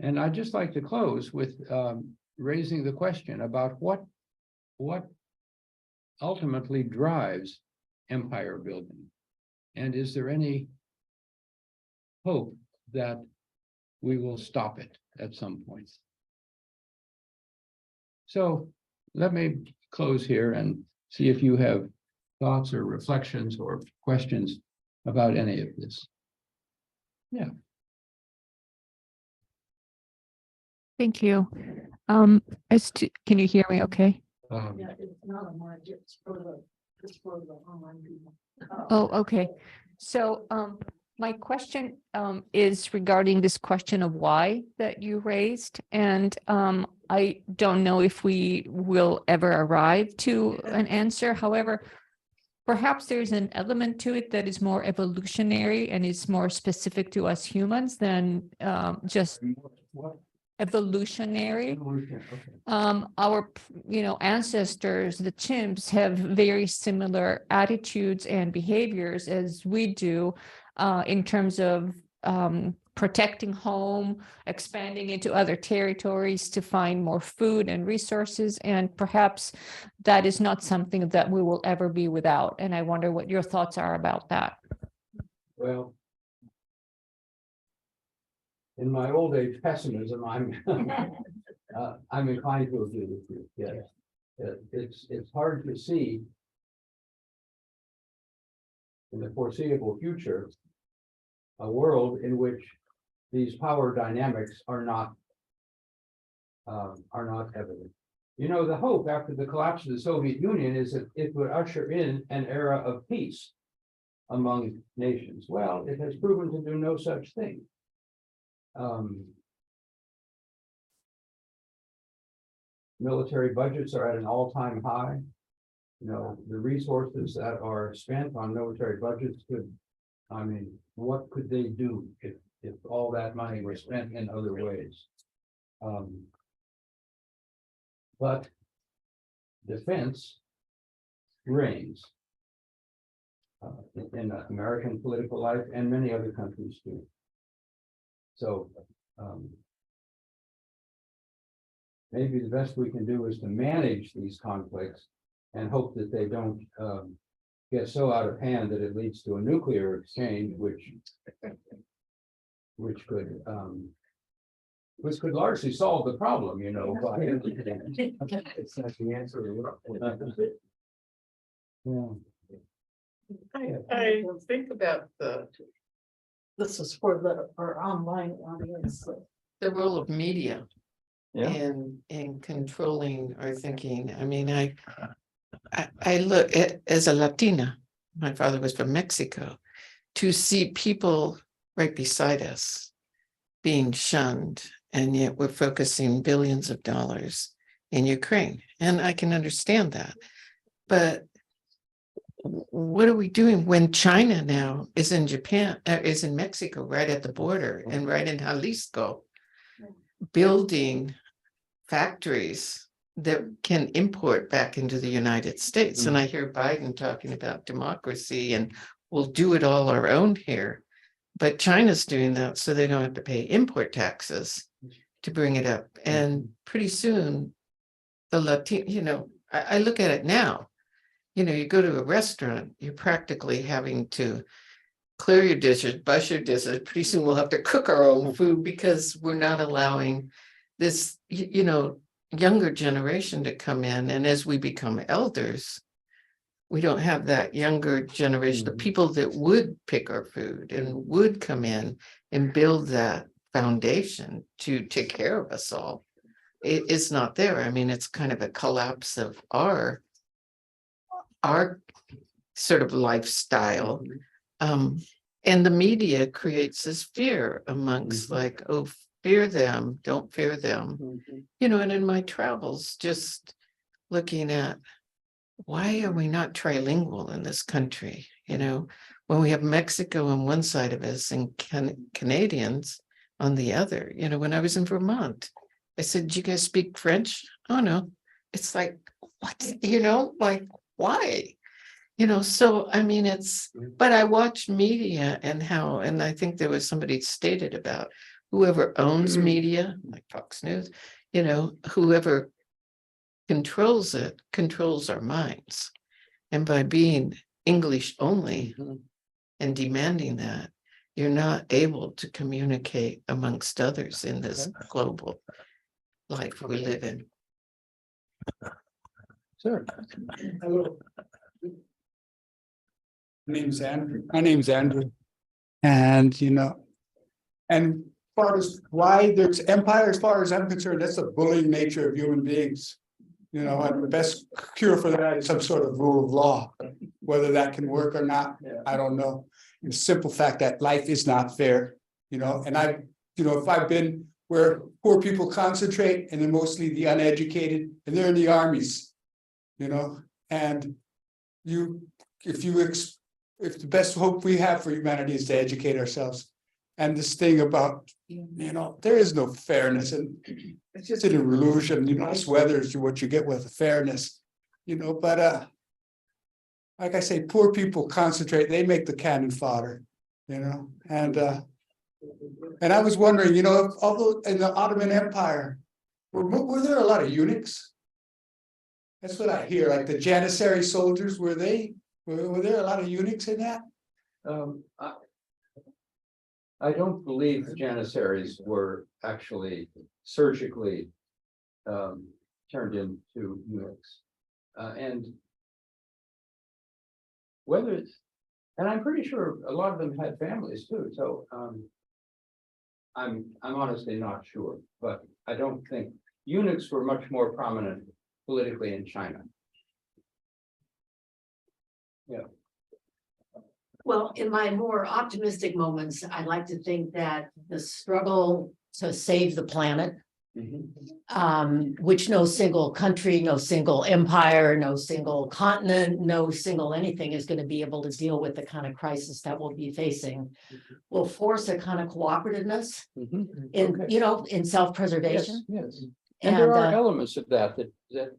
And I'd just like to close with raising the question about what ultimately drives empire building. And is there any hope that we will stop it at some point? So let me close here and see if you have thoughts or reflections or questions about any of this. Yeah. Thank you. Can you hear me okay? Yeah, it's not a market, it's for the online people. Oh, okay. So my question is regarding this question of why that you raised. And I don't know if we will ever arrive to an answer. However, perhaps there's an element to it that is more evolutionary and is more specific to us humans than just What? evolutionary. Evolution, okay. Our, ancestors, the chimps, have very similar attitudes and behaviors as we do in terms of protecting home, expanding into other territories to find more food and resources. And perhaps that is not something that we will ever be without. And I wonder what your thoughts are about that. Well, in my old age pessimism, I'm inclined to agree with you. Yes, it's hard to see in the foreseeable future a world in which these power dynamics are not evident. The hope after the collapse of the Soviet Union is that it would usher in an era of peace among nations. Well, it has proven to do no such thing. Military budgets are at an all-time high. The resources that are spent on military budgets what could they do if all that money were spent in other ways? But defense reigns in American political life and many other countries too. So maybe the best we can do is to manage these conflicts and hope that they don't get so out of hand that it leads to a nuclear exchange, which could largely solve the problem, It's not the answer. Yeah. I think about This is for our online audience. the role of media Yeah. in controlling our thinking. I mean, I look at, as a Latina, my father was from Mexico, to see people right beside us being shunned, and yet we're focusing billions of dollars in Ukraine. And I can understand that. But what are we doing when China now is in is in Mexico, right at the border, and right in Jalisco, building factories that can import back into the United States? And I hear Biden talking about democracy and we'll do it all our own here. But China's doing that so they don't have to pay import taxes to bring it up. And pretty soon, the Latino, I look at it now. You go to a restaurant, you're practically having to clear your dishes, brush your dishes. Pretty soon we'll have to cook our own food because we're not allowing this, younger generation to come in. And as we become elders, we don't have that younger generation, the people that would pick our food and would come in and build that foundation to take care of us all. It's not there. I mean, it's kind of a collapse of our sort of lifestyle. And the media creates this fear amongst like, oh, fear them, don't fear them. And in my travels, just looking at why are we not trilingual in this country? When we have Mexico on one side of us and Canadians on the other. When I was in Vermont, I said, "Do you guys speak French?" "Oh, no." It's like, what? Like, why? So I mean, but I watch media and I think there was somebody stated about whoever owns media, like Fox News, whoever controls it, controls our minds. And by being English only and demanding that, you're not able to communicate amongst others in this global life we live in. Sure. Hello. My name's Andrew. And far as why there's empire, as far as I'm concerned, that's the bullying nature of human beings. You know, and the best cure for that is some sort of rule of law. Whether that can work or not, I don't know. The simple fact that life is not fair, you know, and if I've been where poor people concentrate and they're mostly the uneducated and they're in the armies, you know, and if the best hope we have for humanity is to educate ourselves. And this thing about, you know, there is no fairness, and it's just an illusion, you know, nice weather is what you get with fairness, you know, but like I say, poor people concentrate, they make the cannon fodder, you know, and I was wondering, you know, although in the Ottoman Empire, were there a lot of eunuchs? That's what I hear, like the Janissary soldiers, were there a lot of eunuchs in that? I don't believe the Janissaries were actually surgically turned into eunuchs. And I'm pretty sure a lot of them had families too, so I'm honestly not sure, but I don't think eunuchs were much more prominent politically in China. Yeah. Well, in my more optimistic moments, I like to think that the struggle to save the planet, which no single country, no single empire, no single continent, no single anything is going to be able to deal with the kind of crisis that we'll be facing, will force a kind of cooperativeness in, you know, in self-preservation. Yes. And there are elements of that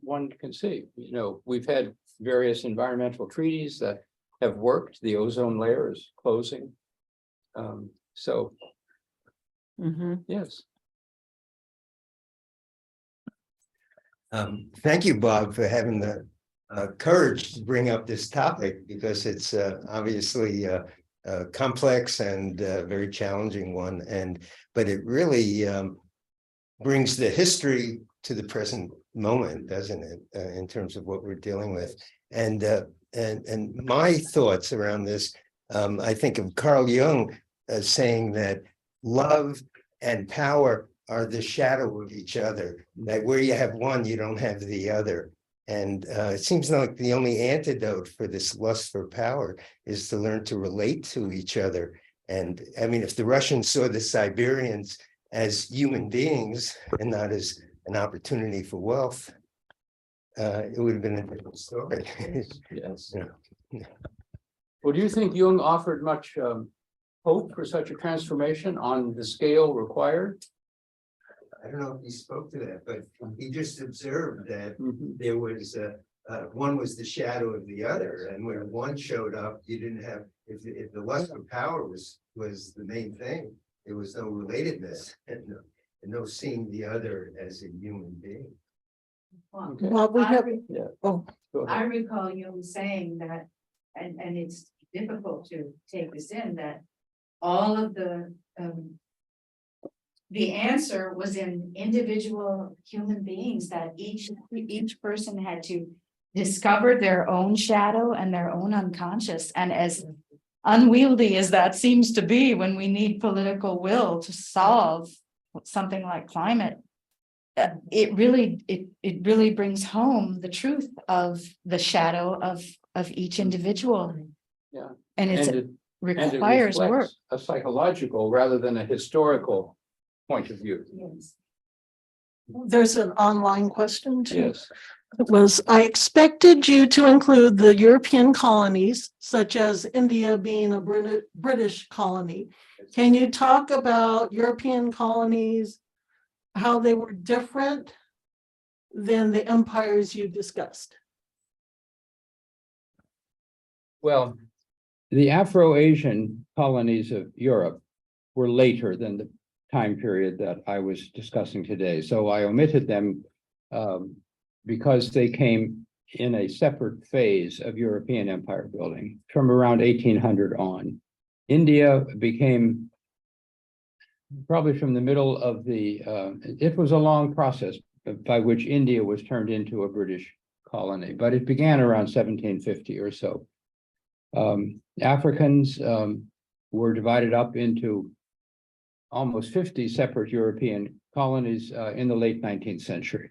one can see. You know, we've had various environmental treaties that have worked. The ozone layer is closing. Yes. Thank you, Bob, for having the courage to bring up this topic, because it's obviously complex and very challenging one, but it really brings the history to the present moment, doesn't it, in terms of what we're dealing with. And my thoughts around this, I think of Carl Jung saying that love and power are the shadow of each other, that where you have one, you don't have the other. And it seems like the only antidote for this lust for power is to learn to relate to each other. And I mean, if the Russians saw the Siberians as human beings and not as an opportunity for wealth, it would have been a different story. Yes. Yeah. Well, do you think Jung offered much hope for such a transformation on the scale required? I don't know if he spoke to that, but he just observed that there was one was the shadow of the other, and when one showed up, you didn't have, if the lust for power was the main thing, there was no relatedness and no seeing the other as a human being. Well, Well, we have, Go I ahead. recall you saying that, and it's difficult to take this in, that all of the answer was in individual human beings, that each person had to discover their own shadow and their own unconscious. And as unwieldy as that seems to be when we need political will to solve something like climate, it really brings home the truth of the shadow of each individual. Yeah. And And it it requires work. reflects a psychological rather than a historical point of view. Yes. there's an online question too. Yes. It was, I expected you to include the European colonies, such as India being a British colony. Can you talk about European colonies, how they were different than the empires you discussed? Well, the Afro-Asian colonies of Europe were later than the time period that I was discussing today. So I omitted them because they came in a separate phase of European empire building from around 1800 on. India became probably from the middle of the, it was a long process by which India was turned into a British colony, but it began around 1750 or so. Africans were divided up into almost 50 separate European colonies in the late 19th century.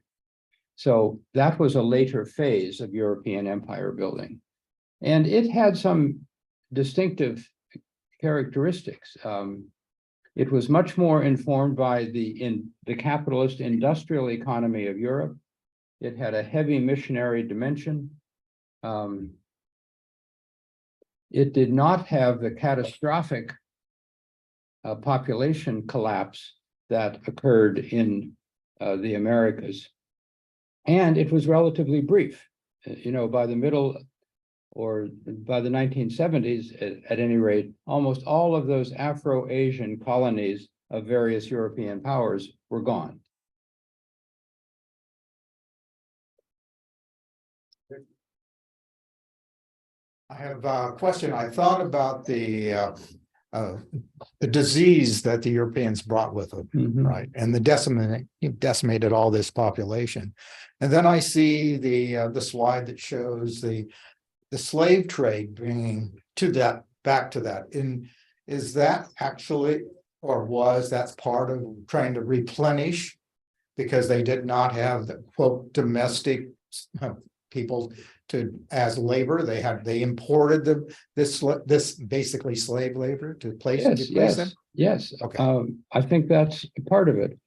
So that was a later phase of European empire building. And it had some distinctive characteristics. It was much more informed by the capitalist industrial economy of Europe. It had a heavy missionary dimension. It did not have the catastrophic population collapse that occurred in the Americas. And it was relatively brief. You know, by the middle or by the 1970s, at any rate, almost all of those Afro-Asian colonies of various European powers were gone. I have a question. I thought about the disease that the Europeans brought with them, right? And the decimated all this population. And then I see the slide that shows the slave trade bringing back to that. And is that actually, or was that part of trying to replenish because they did not have the quote domestic people as labor? They imported this basically slave labor to place them. Yes. Okay. I think that's part of it.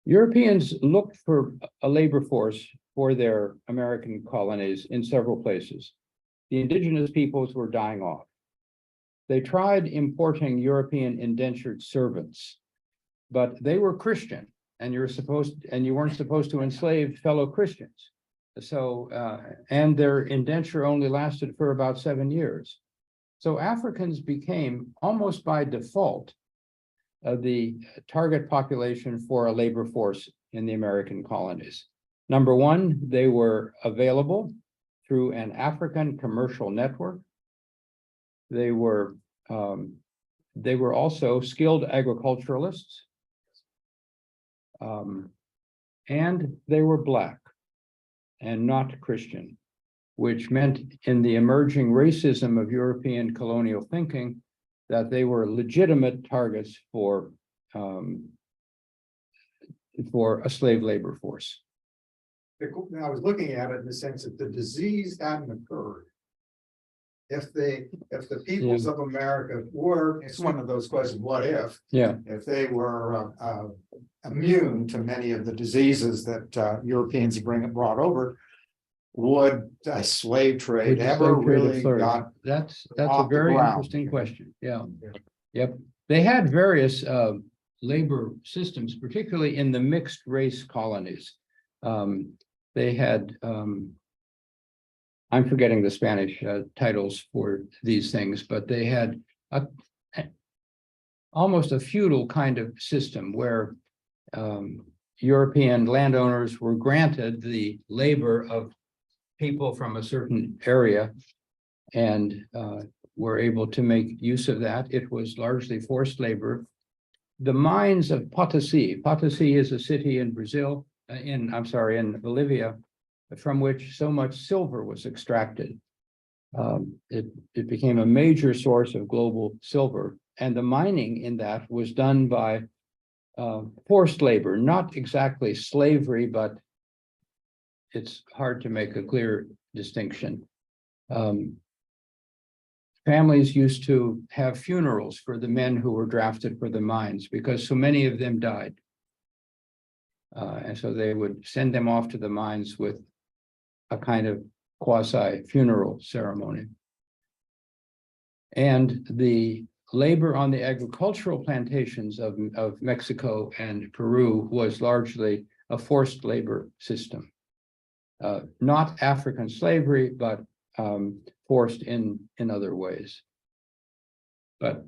Europeans looked for a labor force for their American colonies in several places. The indigenous peoples were dying off. They tried importing European indentured servants, but they were Christian, and you weren't supposed to enslave fellow Christians. So, and their indenture only lasted for about 7 years. So Africans became almost by default the target population for a labor force in the American colonies. Number one, they were available through an African commercial network. They were also skilled agriculturalists, and they were Black and not Christian, which meant in the emerging racism of European colonial thinking that they were legitimate targets for a slave labor force. I was looking at it in the sense that the disease hadn't occurred. If the peoples of America were, it's one of those questions, what if? Yeah. If they were immune to many of the diseases that Europeans brought over, would a slave trade ever really got? That's a off the very ground? interesting question. Yeah. Yep. They had various labor systems, particularly in the mixed race colonies. They had, I'm forgetting the Spanish titles for these things, but they had almost a feudal kind of system where European landowners were granted the labor of people from a certain area and were able to make use of that. It was largely forced labor. The mines of Potosi is a city in Brazil, in Bolivia, from which so much silver was extracted. It became a major source of global silver, and the mining in that was done by forced labor, not exactly slavery, but it's hard to make a clear distinction. Families used to have funerals for the men who were drafted for the mines because so many of them died. And so they would send them off to the mines with a kind of quasi-funeral ceremony. And the labor on the agricultural plantations of Mexico and Peru was largely a forced labor system. Not African slavery, but forced in other ways. But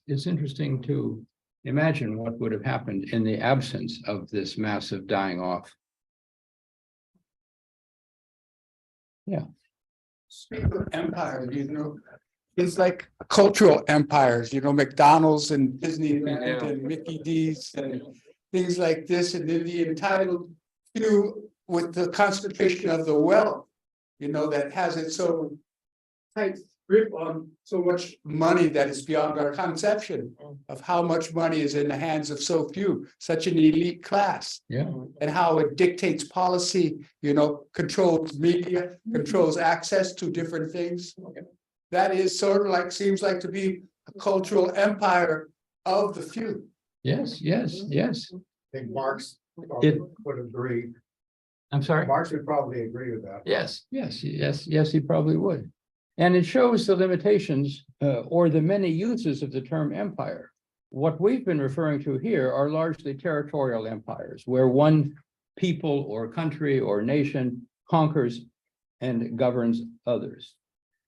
it's interesting to imagine what would have happened in the absence of this massive dying off. Yeah. Speaking of empire, it's like cultural empires, McDonald's and Disneyland and Mickey D's and things like this, and then the entitled few with the concentration of the wealth, that has its own type grip on so much money that is beyond our conception of how much money is in the hands of so few, such an elite class. Yeah. And how it dictates policy, controls media, controls access to different things. That is sort of like, seems like to be a cultural empire of the few. Yes, yes, yes. I think Marx It- would agree. I'm sorry. Marx would probably agree with that. Yes, yes, yes, yes, he probably would. And it shows the limitations or the many uses of the term empire. What we've been referring to here are largely territorial empires, where one people or country or nation conquers and governs others.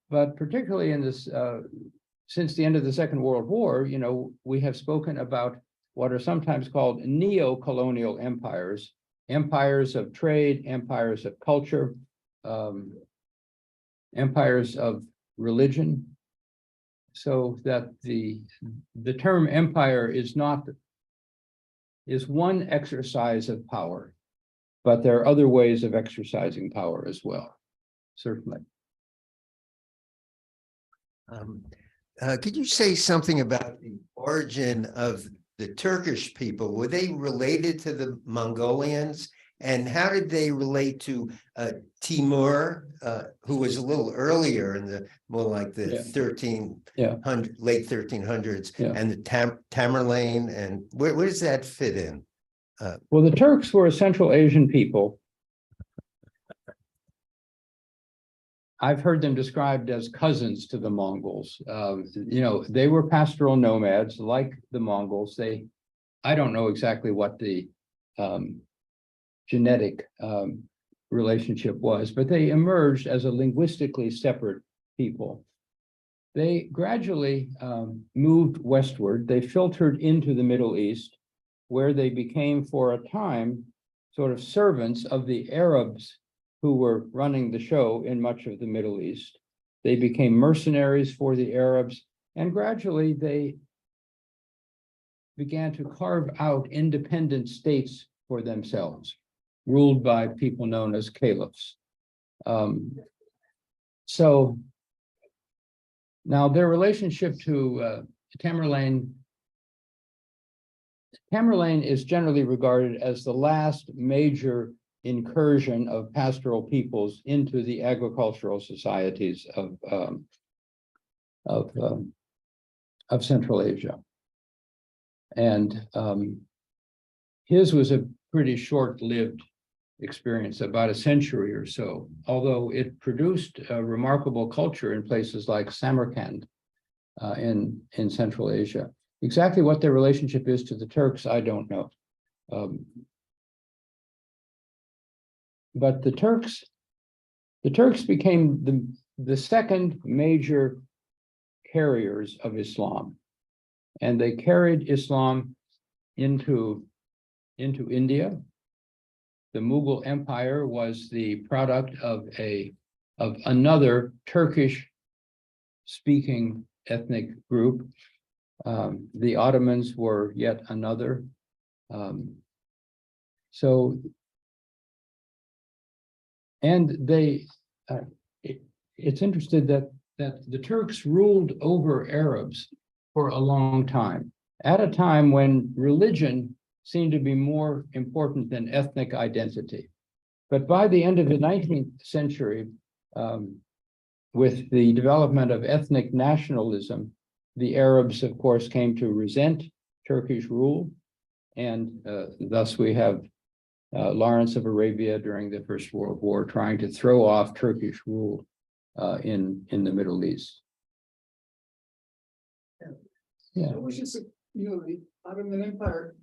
But particularly in this, since the end of the Second World War, we have spoken about what are sometimes called neo-colonial empires, empires of trade, empires of culture, empires of religion, so that the term empire is one exercise of power, but there are other ways of exercising power as well, certainly. Could you say something about the origin of the Turkish people? Were they related to the Mongolians? And how did they relate to Timur, who was a little earlier in the more like the late 1300s, and the Tamerlane, and where does that fit in? Well, the Turks were a Central Asian people. I've heard them described as cousins to the Mongols. They were pastoral nomads like the Mongols. I don't know exactly what the genetic relationship was, but they emerged as a linguistically separate people. They gradually moved westward. They filtered into the Middle East, where they became, for a time, sort of servants of the Arabs who were running the show in much of the Middle East. They became mercenaries for the Arabs, and gradually they began to carve out independent states for themselves, ruled by people known as caliphs. So now their relationship to Tamerlane is generally regarded as the last major incursion of pastoral peoples into the agricultural societies of Central Asia. And his was a pretty short-lived experience, about a century or so, although it produced a remarkable culture in places like Samarkand in Central Asia. Exactly what their relationship is to the Turks, I don't know. But the Turks became the second major carriers of Islam, and they carried Islam into India. The Mughal Empire was the product of another Turkish-speaking ethnic group. The Ottomans were yet another. It's interesting that the Turks ruled over Arabs for a long time, at a time when religion seemed to be more important than ethnic identity. But by the end of the 19th century, with the development of ethnic nationalism, the Arabs, of course, came to resent Turkish rule, and thus we have Lawrence of Arabia during the First World War trying to throw off Turkish rule in the Middle East. Yeah. It was just, the Ottoman Empire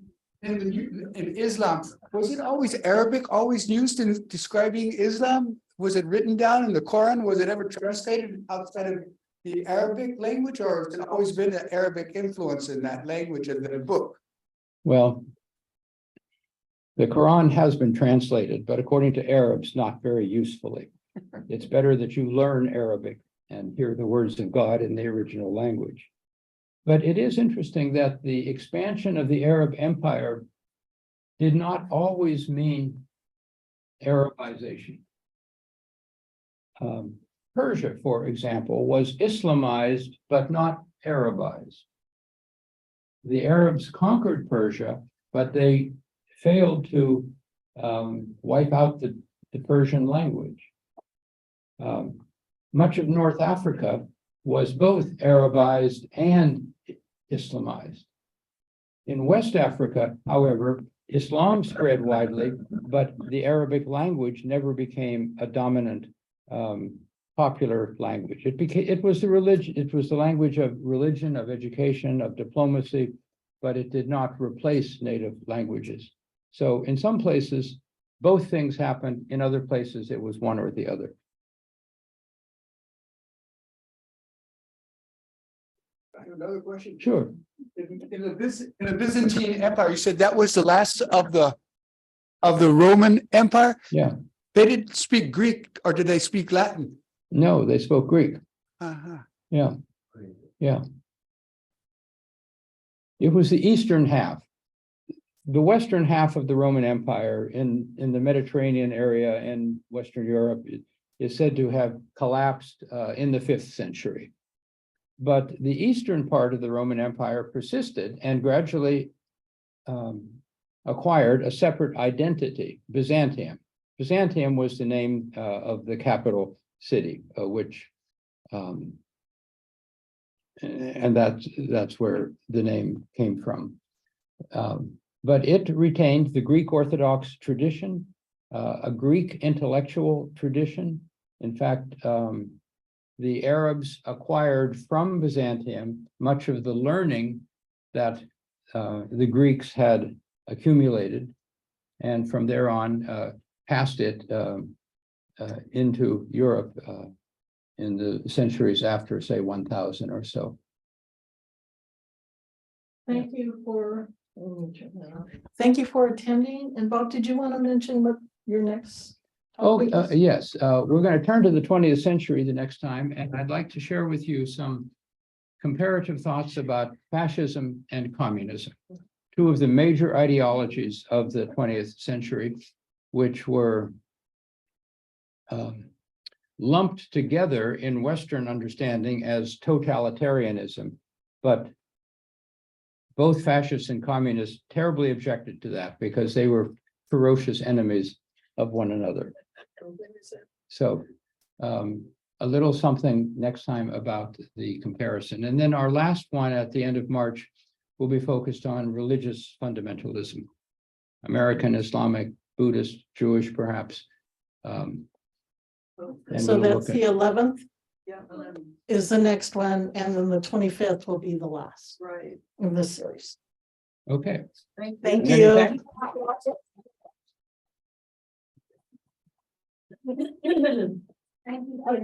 and in Islam, was it always Arabic, always used in describing Islam? Was it written down in the Quran? Was it ever translated outside of the Arabic language, or has it always been an Arabic influence in that language in the book? Well, the Quran has been translated, but according to Arabs, not very usefully. It's better that you learn Arabic and hear the words of God in the original language. But it is interesting that the expansion of the Arab Empire did not always mean Arabization. Persia, for example, was Islamized but not Arabized. The Arabs conquered Persia, but they failed to wipe out the Persian language. Much of North Africa was both Arabized and Islamized. In West Africa, however, Islam spread widely, but the Arabic language never became a dominant popular language. It was the religion, it was the language of religion, of education, of diplomacy, but it did not replace native languages. So in some places, both things happened. In other places, it was one or the other. I have another question. Sure. In the Byzantine Empire, you said that was the last of the Roman Empire? Yeah. They didn't speak Greek, or did they speak Latin? No, they spoke Greek. Uh-huh. Yeah. Yeah. It was the eastern half. The western half of the Roman Empire in the Mediterranean area in Western Europe is said to have collapsed in the 5th century. But the eastern part of the Roman Empire persisted and gradually acquired a separate identity, Byzantium. Byzantium was the name of the capital city, and that's where the name came from. But it retained the Greek Orthodox tradition, a Greek intellectual tradition. In fact, the Arabs acquired from Byzantium much of the learning that the Greeks had accumulated, and from there on passed it into Europe in the centuries after, say, 1000 or so. Thank you for attending. And Bob, did you want to mention what your next? Oh, topic is? yes, we're going to turn to the 20th century the next time, and I'd like to share with you some comparative thoughts about fascism and communism, two of the major ideologies of the 20th century, which were lumped together in Western understanding as totalitarianism, but both fascists and communists terribly objected to that because they were ferocious enemies of one another. So a little something next time about the comparison. And then our last one at the end of March will be focused on religious fundamentalism, American, Islamic, Buddhist, Jewish, perhaps. And So we'll that's look the 11th? Yeah. Is the next one, and then the 25th will be the last. Right. In this series. Okay. Thank Many you. thanks.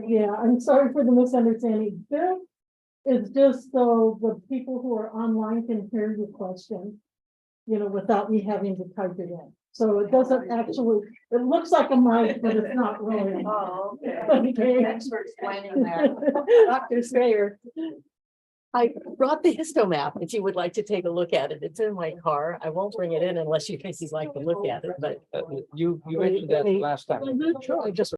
Yeah, I'm sorry for the misunderstanding. This is just so the people who are online can hear your question, without me having to type it in. So it doesn't actually, it looks like a mic, but it's not really. Oh, okay. Okay. Thanks for explaining that. Dr. Strayer, I brought the histomap if you would like to take a look at it. It's in my car. I won't bring it in unless you think you'd like to look at it, but You mentioned that last time. sure, I just